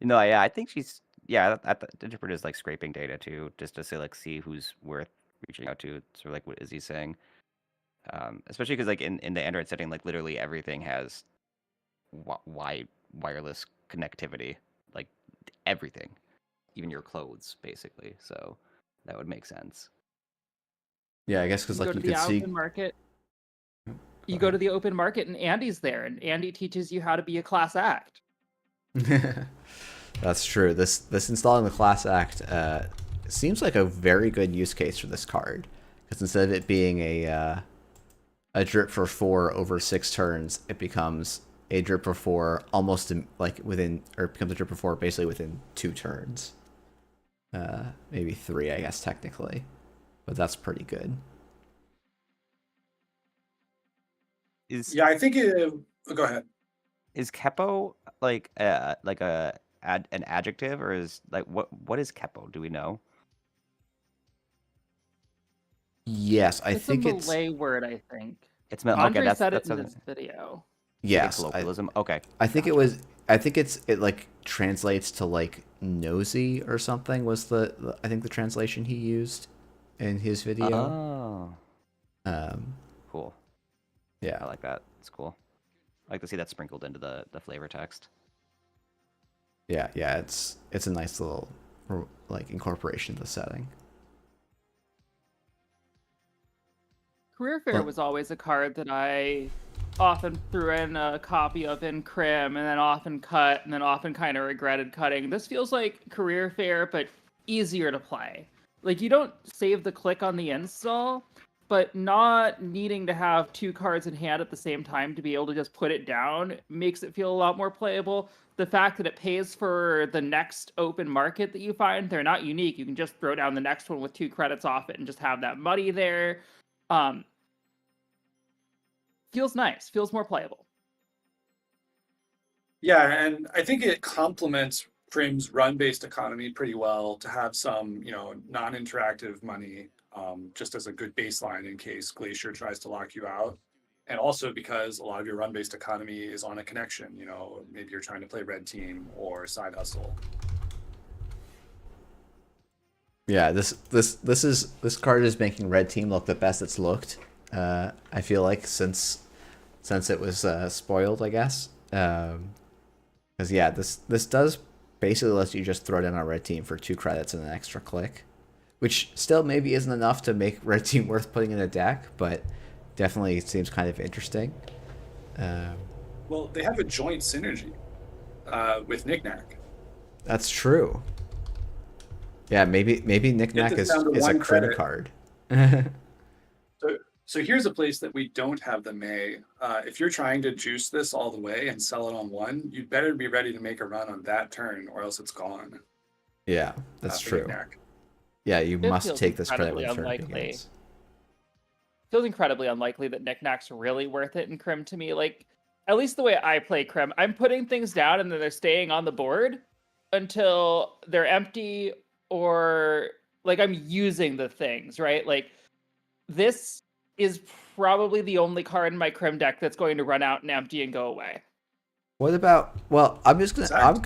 I think she's I interpret it as like scraping data too, just to say like see who's worth reaching out to. Sort of like what Izzy's saying. Especially because like in the Android setting, like literally everything has wireless connectivity, like everything, even your clothes, basically. So that would make sense. Yeah, I guess because like you could see. Market. You go to the open market and Andy's there, and Andy teaches you how to be a class act. That's true. This installing the class act seems like a very good use case for this card, because instead of it being a drip for 4 over 6 turns, it becomes a drip for 4 almost becomes a drip for 4 basically within 2 turns. Maybe 3, I guess technically, but that's pretty good. I think go ahead. Is Kepo like an adjective, or is like what is Kepo? Do we know? Yes, I think it's a Malay word. I think it's Andre said it in this video. Yes, colloquialism. Okay, I think it was. I think it like translates to like nosy or something. Was I think the translation he used in his video. Oh. Cool. Yeah, I like that. It's cool. I like to see that sprinkled into the flavor text. Yeah, it's a nice little like incorporation of the setting. Career Fair was always a card that I often threw in a copy of in Crim, and then often cut, and then often kind of regretted cutting. This feels like Career Fair, but easier to play. Like, you don't save the click on the install, but not needing to have 2 cards in hand at the same time to be able to just put it down makes it feel a lot more playable. The fact that it pays for the next open market that you find, they're not unique. You can just throw down the next one with 2 credits off it and just have that money there. Feels nice. Feels more playable. Yeah, and I think it complements Crim's run-based economy pretty well to have some, non-interactive money, just as a good baseline in case Glacier tries to lock you out. And also because a lot of your run-based economy is on a connection, maybe you're trying to play red team or side hustle. Yeah, this card is making red team look the best it's looked. I feel like since it was spoiled, I guess. Because yeah, this does basically let you just throw down a red team for 2 credits and an extra click, which still maybe isn't enough to make red team worth putting in a deck, but definitely seems kind of interesting. Well, they have a joint synergy with Knick-Knack. That's true. Yeah, maybe Knick-Knack is a credit card. So here's a place that we don't have the May. If you're trying to juice this all the way and sell it on 1, you'd better be ready to make a run on that turn, or else it's gone. Yeah, that's true. Knick-Knack. Yeah, you It must feels take this credit when incredibly turn unlikely. begins. Feels incredibly unlikely that Knick-Knack's really worth it in Crim to me. Like, at least the way I play Crim, I'm putting things down and then they're staying on the board until they're empty, or like I'm using the things, right? Like, this is probably the only card in my Crim deck that's going to run out and empty and go away. What about? Well, I was about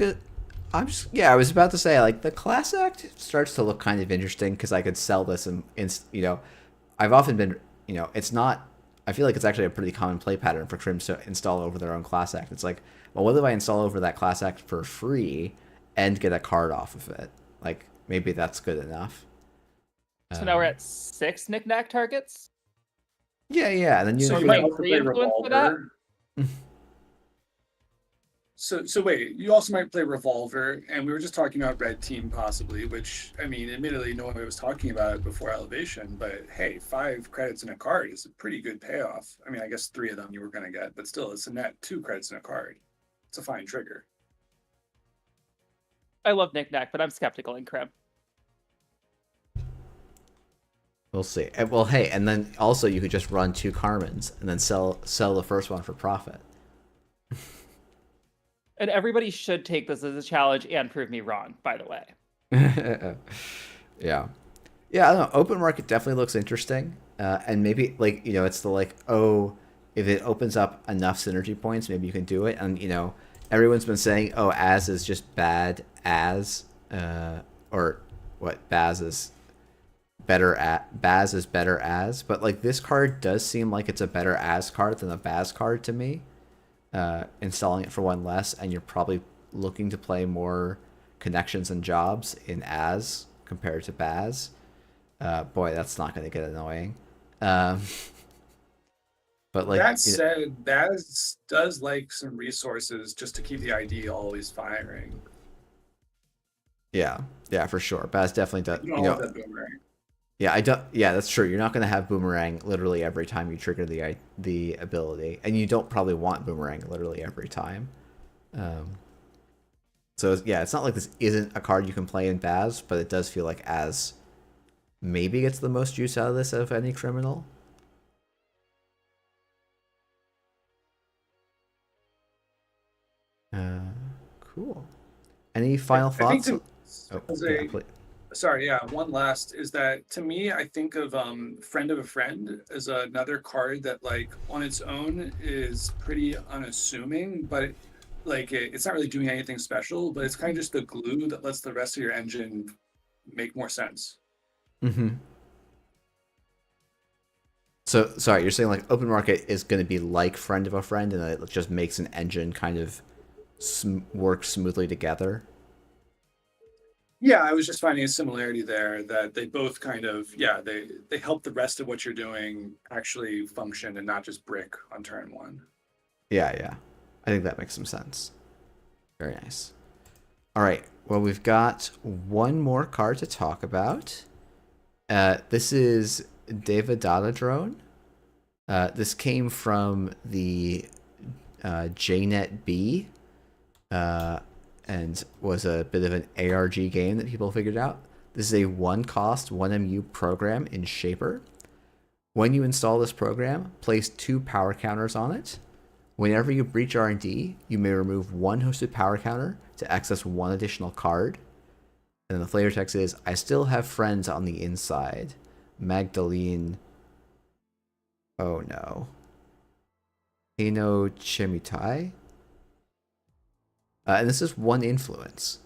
to say, like, the class act starts to look kind of interesting because I could sell this and I've often been, it's not. I feel like it's actually a pretty common play pattern for Crims to install over their own class act. It's like, well, what if I install over that class act for free and get a card off of it? Like, maybe that's good enough. So now we're at 6 Knick-Knack targets. Yeah, and then So you might might also play influence for that? Revolver. So wait, you also might play Revolver, and we were just talking about red team possibly, which, I mean, admittedly, no one was talking about it before Elevation, but hey, 5 credits in a card is a pretty good payoff. I mean, I guess 3 of them you were going to get, but still, it's a net 2 credits in a card. It's a fine trigger. I love Knick-Knack, but I'm skeptical in Crim. We'll see. Well, hey, and then also you could just run 2 Carmens and then sell the first one for profit. And everybody should take this as a challenge and prove me wrong, by the way. Yeah, I don't know. Open market definitely looks interesting, and maybe like it's the like, oh, if it opens up enough synergy points, maybe you can do it. And everyone's been saying, oh, as is just bad as, or what, Baz is better at, Baz is better as, but like this card does seem like it's a better as card than a Baz card to me. Installing it for 1 less, and you're probably looking to play more connections and jobs in as compared to Baz. Boy, that's not going to get annoying. But like That said, Baz does like some resources just to keep the ID always firing. Yeah, for sure. Baz definitely does. You don't have that boomerang. Yeah, I don't. Yeah, that's true. You're not going to have boomerang literally every time you trigger the ability, and you don't probably want boomerang literally every time. So yeah, it's not like this isn't a card you can play in Baz, but it does feel like as maybe gets the most use out of this of any criminal. Cool. Any final thoughts? Sorry, yeah, one last is that to me, I think of Friend of a Friend as another card that, like, on its own is pretty unassuming, but it's not really doing anything special, but it's kind of just the glue that lets the rest of your engine make more sense. Mm-hmm. So, sorry, you're saying like open market is going to be like Friend of a Friend, and it just makes an engine kind of work smoothly together? Yeah, I was just finding a similarity there that they both kind of, they help the rest of what you're doing actually function and not just brick on turn 1. Yeah. I think that makes some sense. Very nice. All right. Well, we've got one more card to talk about. This is Devadatta Drone. This came from the JNet B. And was a bit of an ARG game that people figured out. This is a 1-cost, 1MU program in Shaper. When you install this program, place 2 power counters on it. Whenever you breach R&D, you may remove one hosted power counter to access one additional card. And then the flavor text is, I still have friends on the inside. Magdalene. Oh no. Eno Chimitai. And this is one influence.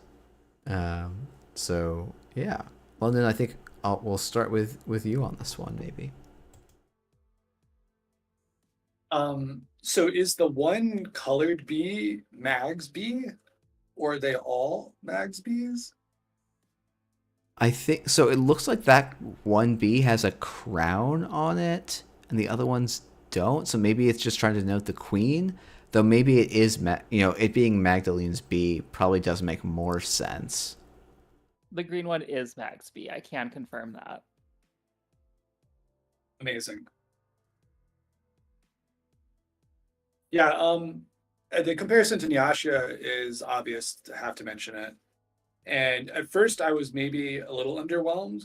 So, yeah. Well, then I think we'll start with you on this one, maybe. So is the one colored bee Mag's bee, or are they all Mag's bees? I think so. It looks like that one bee has a crown on it, and the other ones don't. So maybe it's just trying to denote the queen. Though maybe it is, it being Magdalene's bee probably does make more sense. The green one is Mag's bee. I can confirm that. Amazing. Yeah, the comparison to Nyasha is obvious, to have to mention it. And at first I was maybe a little underwhelmed.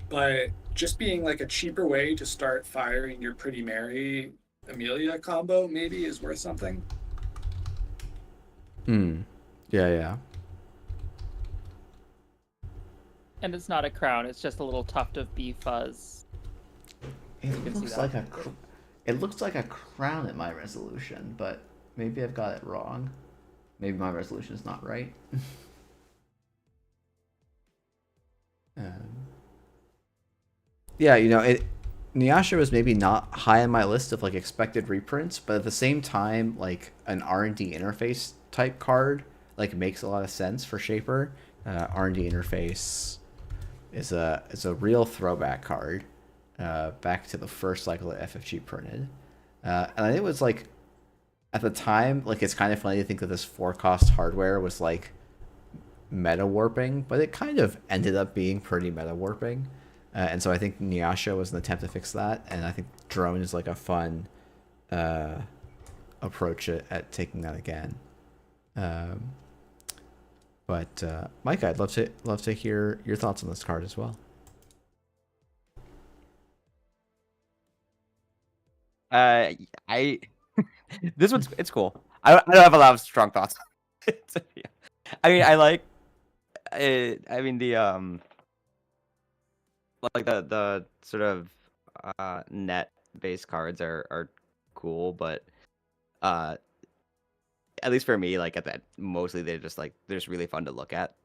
But just being like a cheaper way to start firing your Pretty Mary Amelia combo maybe is worth something. Yeah. And it's not a crown, it's just a little tuft of bee fuzz. It looks like a crown at my resolution, but maybe I've got it wrong. Maybe my resolution is not right. Yeah, Nyasha was maybe not high on my list of like expected reprints, but at the same time, like an R&D interface type card like makes a lot of sense for Shaper. R&D interface is a real throwback card, back to the first cycle that FFG printed, and I think it was like at the time, like it's kind of funny to think that this 4-cost hardware was like meta warping, but it kind of ended up being pretty meta warping. And so I think Nyasha was an attempt to fix that, and I think Drone is like a fun approach at taking that again. But Micah, I'd love to hear your thoughts on this card as well. I this one's it's cool. I don't have a lot of strong thoughts. Yeah. I mean, I like it. I mean like the sort of net based cards are cool, but at least for me, like at that mostly they're just really fun to look at.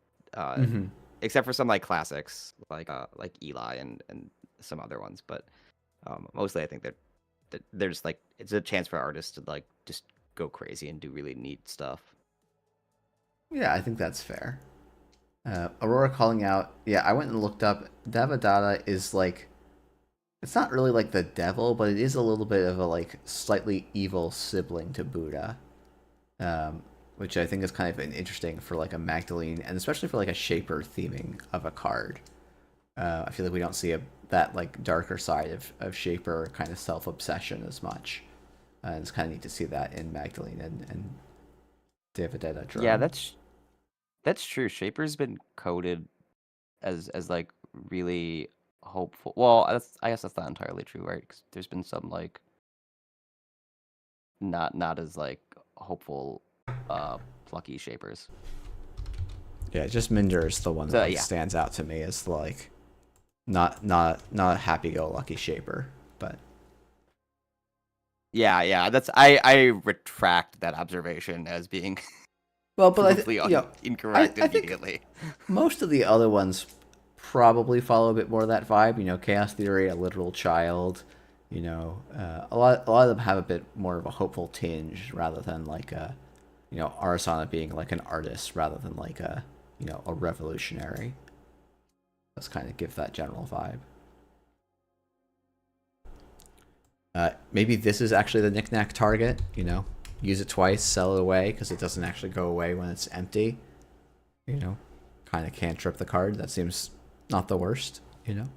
Except for some like classics like Eli and some other ones, but mostly I think they're just like it's a chance for artists to like just go crazy and do really neat stuff. Yeah, I think that's fair. Aurora calling out. Yeah, I went and looked up. Devadatta is like, it's not really like the devil, but it is a little bit of a like slightly evil sibling to Buddha, which I think is kind of an interesting for like a Magdalene, and especially for like a Shaper theming of a card. I feel like we don't see that like darker side of Shaper kind of self-obsession as much, and it's kind of neat to see that in Magdalene and Devadatta. Yeah, that's true. Shaper's been coded as like really hopeful. Well, I guess that's not entirely true, right? 'Cause there's been some like not as like hopeful, plucky Shapers. Yeah, just Minder is the one that like, stands out to me as like not a happy-go-lucky Shaper, but yeah. That's I retract that observation as being well, but incorrect immediately. Most of the other ones probably follow a bit more of that vibe. Chaos Theory, A Literal Child. A lot of them have a bit more of a hopeful tinge rather than like a, Arasana being like an artist rather than like a revolutionary. Let's kind of give that general vibe. Maybe this is actually the knick-knack target, use it twice, sell it away, because it doesn't actually go away when it's empty. Kind of can't trip the card. That seems not the worst, And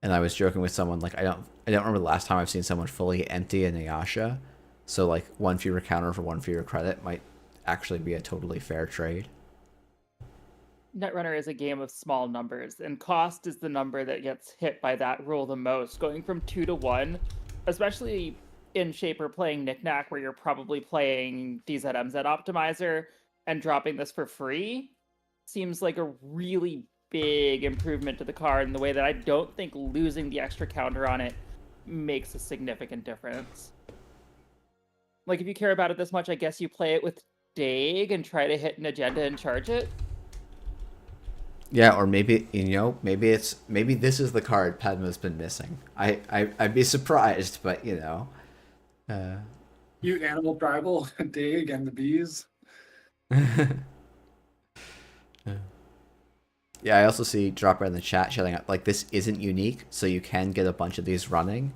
I was joking with someone, like, I don't remember the last time I've seen someone fully empty a Nyasha, so, like, one fewer counter for one fewer credit might actually be a totally fair trade. Netrunner is a game of small numbers, and cost is the number that gets hit by that rule the most. Going from 2 to 1, especially in Shaper playing Knickknack, where you're probably playing DZMZ Optimizer and dropping this for free, seems like a really big improvement to the card in the way that I don't think losing the extra counter on it makes a significant difference. Like, if you care about it this much, I guess you play it with Daig and try to hit an agenda and charge it. Yeah, or maybe maybe this is the card Padma's been missing. I'd be surprised, but Cute animal tribal, Dig and the bees. Yeah, I also see Dropper in the chat shouting out like this isn't unique, so you can get a bunch of these running.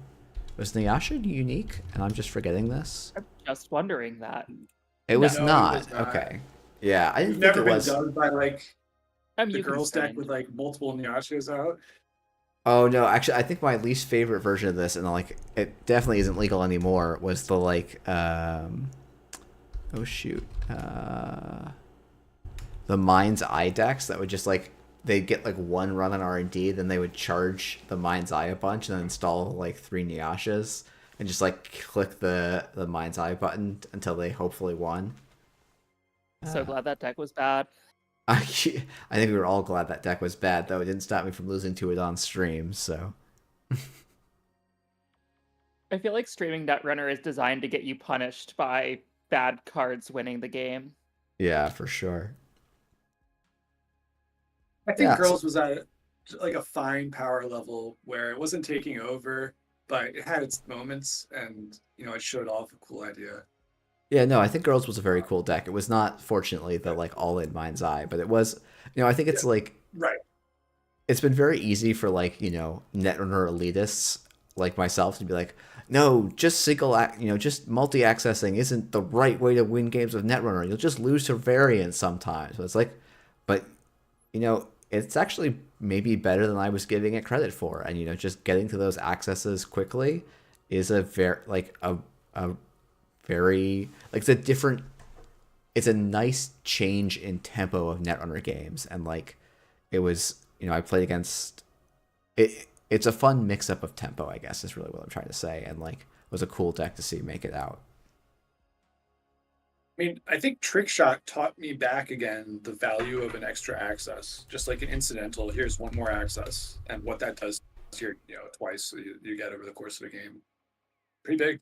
Was Nyasha unique, and I'm just forgetting this? I'm just wondering that. It was, No, not. it was not. Okay. Yeah, I didn't You've think never it been was. dubbed by like I'm the girls deck Ukrainian. with like multiple Nyashas out. Oh no, actually, I think my least favorite version of this, and like it definitely isn't legal anymore, was the like oh shoot, the Mind's Eye decks that would just like they'd get like one run on R&D, then they would charge the Mind's Eye a bunch and then install like 3 Nyashas and just like click the Mind's Eye button until they hopefully won. So glad that deck was bad. I think we were all glad that deck was bad, though it didn't stop me from losing to it on stream. So I feel like streaming Netrunner is designed to get you punished by bad cards winning the game. yeah, for sure. I think Yeah, girls was at like a fine power level where it wasn't taking over, but it had its moments, and it showed off a cool idea. Yeah, no, I think Girls was a very cool deck. It was not, fortunately, the like all-in Mind's Eye, but it was, I think it's like Right. it's been very easy for like Netrunner elitists like myself to be like, no, just just multi-accessing isn't the right way to win games with Netrunner. You'll just lose to variants sometimes. But it's like, but it's actually maybe better than I was giving it credit for, and just getting to those accesses quickly is a very very like it's a nice change in tempo of Netrunner games, and like it was I played against it. It's a fun mix up of tempo, I guess, is really what I'm trying to say, and like it was a cool deck to see make it out. I mean, I think Trick Shot taught me back again the value of an extra access, just like an incidental. Here's one more access, and what that does here, twice you get over the course of a game. Pretty big.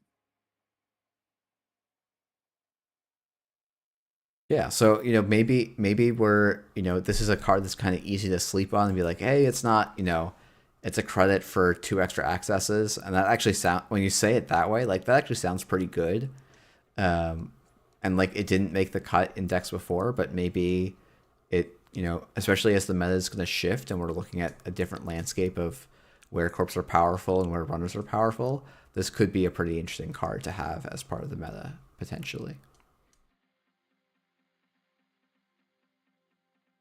Yeah, so maybe we're this is a card that's kind of easy to sleep on and be like, hey, it's not it's a credit for 2 extra accesses, and that actually when you say it that way, like that actually sounds pretty good. And like it didn't make the cut index before, but maybe it especially as the meta is going to shift and we're looking at a different landscape of where corps are powerful and where runners are powerful, this could be a pretty interesting card to have as part of the meta potentially.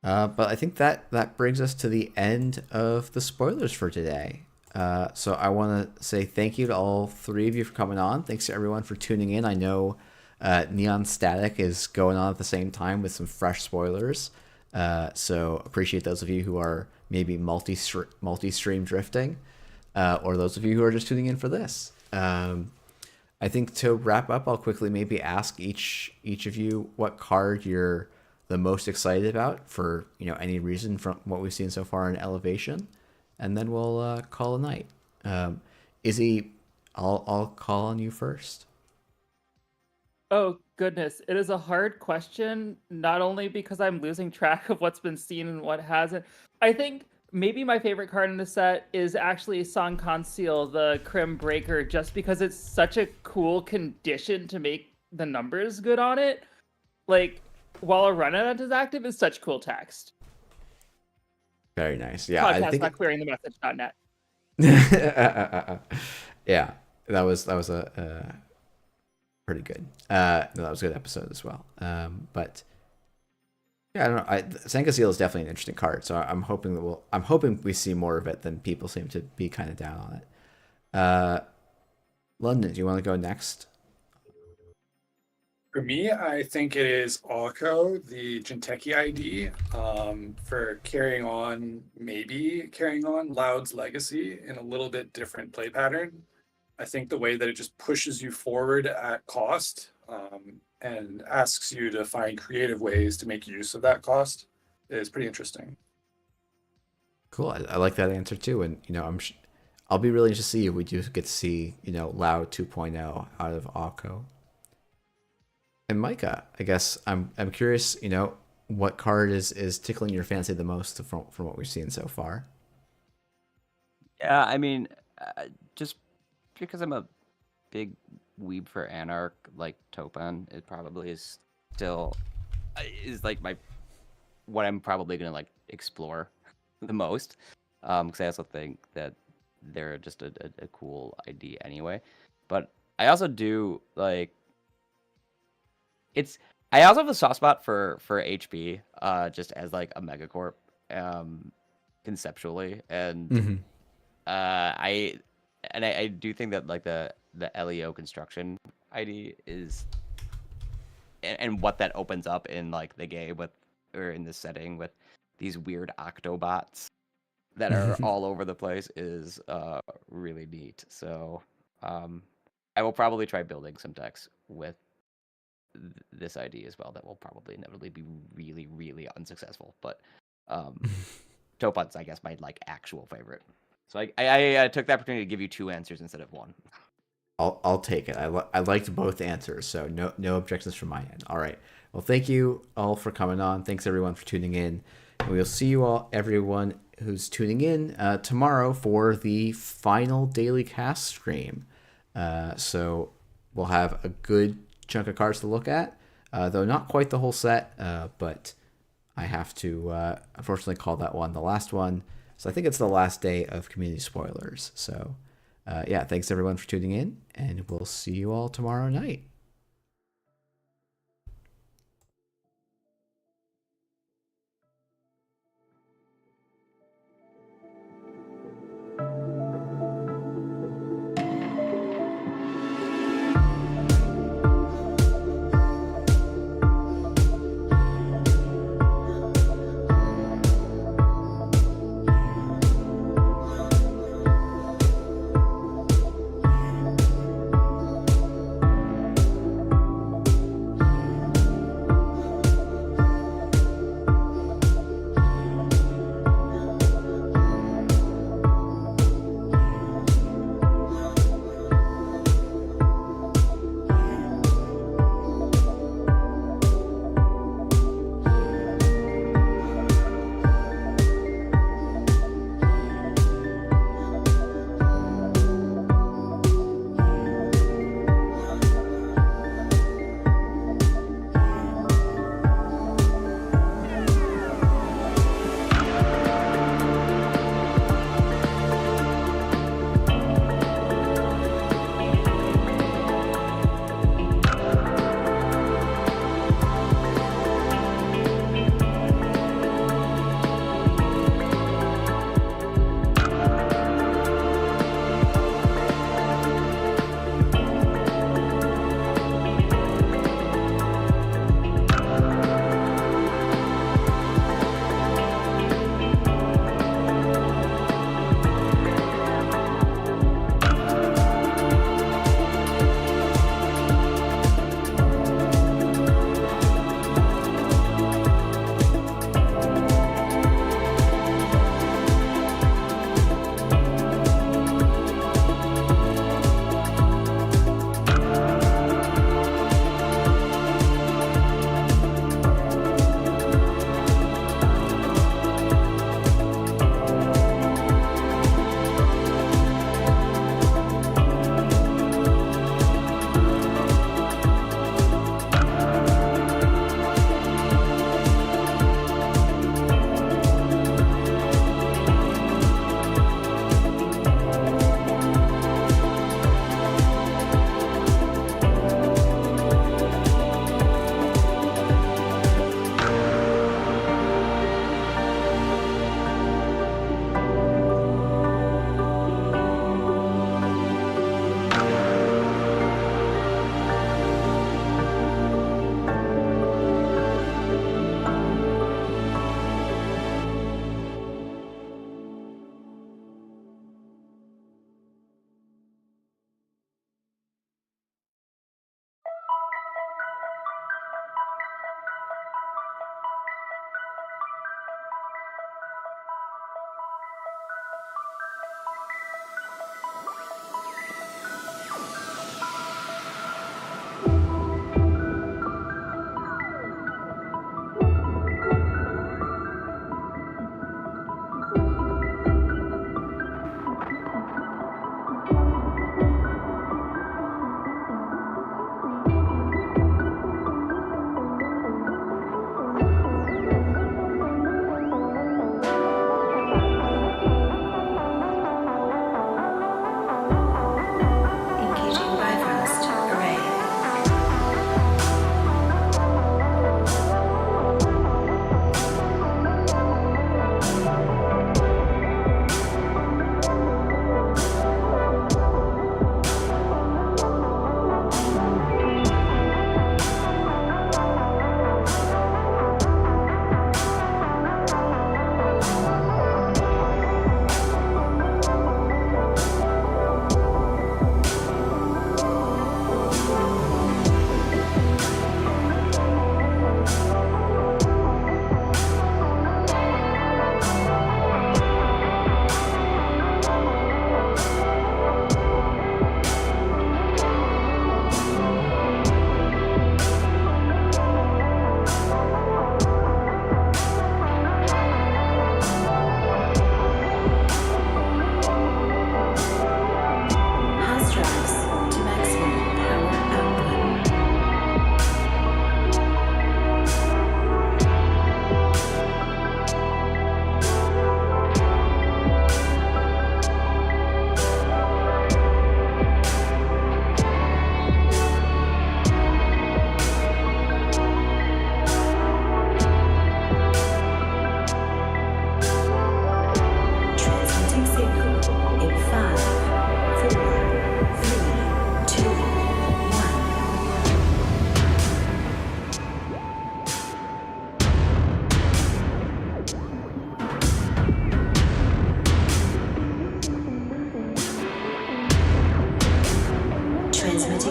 But I think that brings us to the end of the spoilers for today. So I want to say thank you to all 3 of you for coming on. Thanks to everyone for tuning in. I know Neon Static is going on at the same time with some fresh spoilers. So appreciate those of you who are maybe multi-stream drifting, or those of you who are just tuning in for this. I think to wrap up, I'll quickly maybe ask each of you what card you're the most excited about for any reason from what we've seen so far in Elevation, and then we'll call a night. Izzy, I'll call on you first. Oh goodness, it is a hard question, not only because I'm losing track of what's been seen and what hasn't. I think maybe my favorite card in the set is actually Song Conceal, the Crim Breaker, just because it's such a cool condition to make the numbers good on it. Like, while a run event is active, is such cool text. Very nice. Yeah, Podcast I think not clearing the message.net. yeah, that was a pretty good. No, that was a good episode as well. But yeah, I don't know. Sanka Seal is definitely an interesting card, so I'm hoping we see more of it than people seem to be kind of down on it. London, do you want to go next? For me, I think it is Alco, the Jinteki ID, for carrying on Loud's legacy in a little bit different play pattern. I think the way that it just pushes you forward at cost, and asks you to find creative ways to make use of that cost is pretty interesting. Cool. I like that answer too. And I'll be really interested to see if we do get to see Lao 2.0 out of Akko. And Micah, I guess I'm curious. What card is tickling your fancy the most from what we've seen so far? Yeah, I mean, just because I'm a big weeb for Anarch, like Topan, it probably is still is like what I'm probably gonna like explore the most. Because I also think that they're just a cool ID anyway. But I also do like it's. I also have a soft spot for HP, just as like a megacorp, conceptually, and Mm-hmm. I do think that like the LEO construction ID is and what that opens up in like the game with or in this setting with these weird octobots that are all over the place is really neat. So I will probably try building some decks with this ID as well that will probably inevitably be really, really unsuccessful. But Topat's, I guess, my like actual favorite. So I took the opportunity to give you two answers instead of one. I'll take it. I liked both answers, so no objections from my end. All right. Well, thank you all for coming on. Thanks everyone for tuning in, and we'll see you all, everyone who's tuning in tomorrow for the final daily cast stream. So we'll have a good chunk of cards to look at, though not quite the whole set. But I have to unfortunately call that one the last one. So I think it's the last day of community spoilers. So. Yeah, thanks everyone for tuning in, and we'll see you all tomorrow night.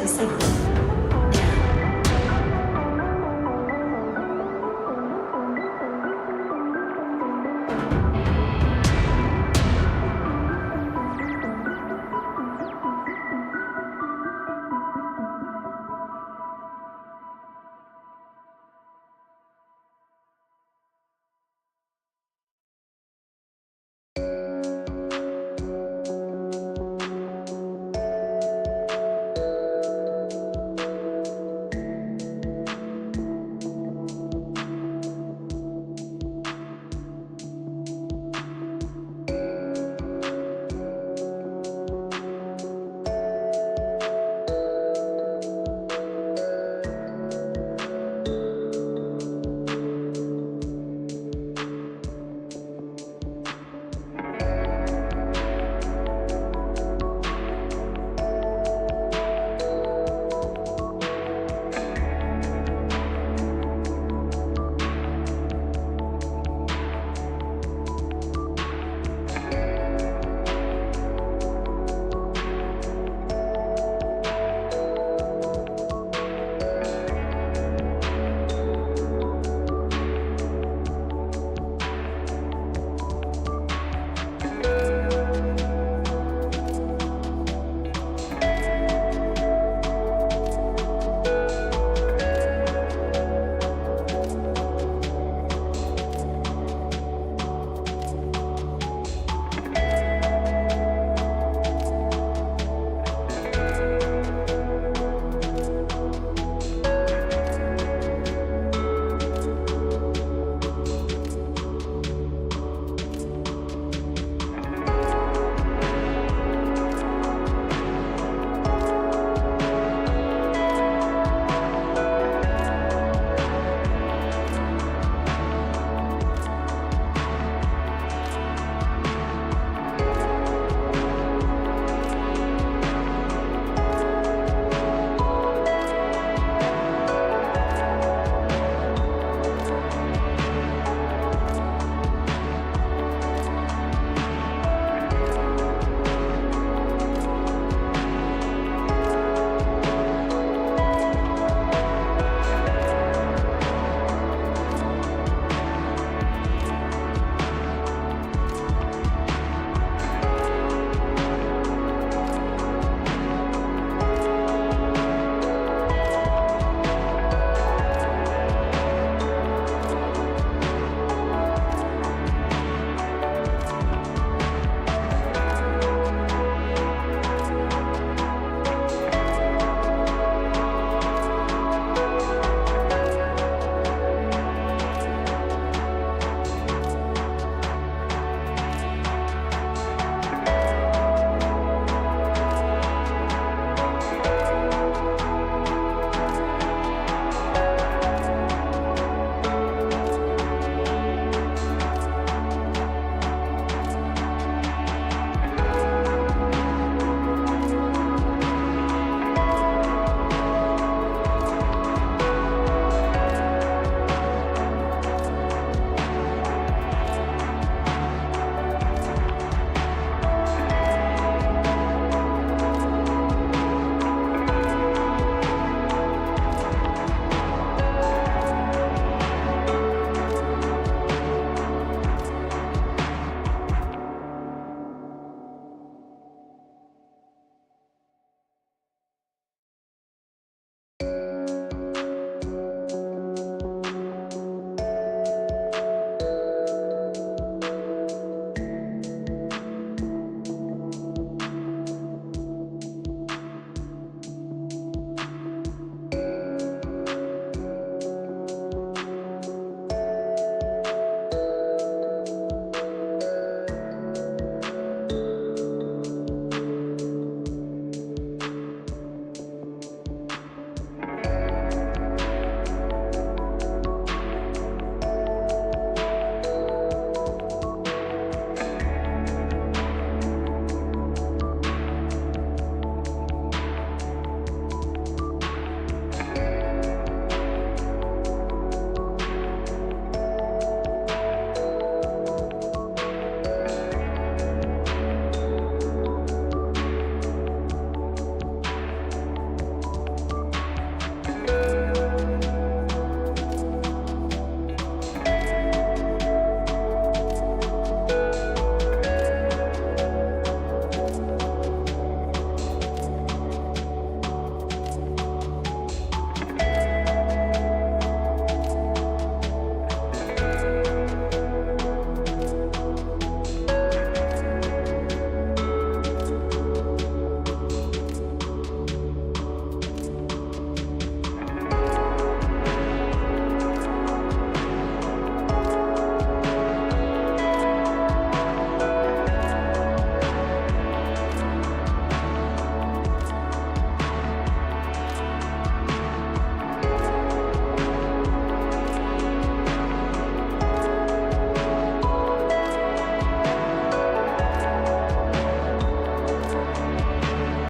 segment.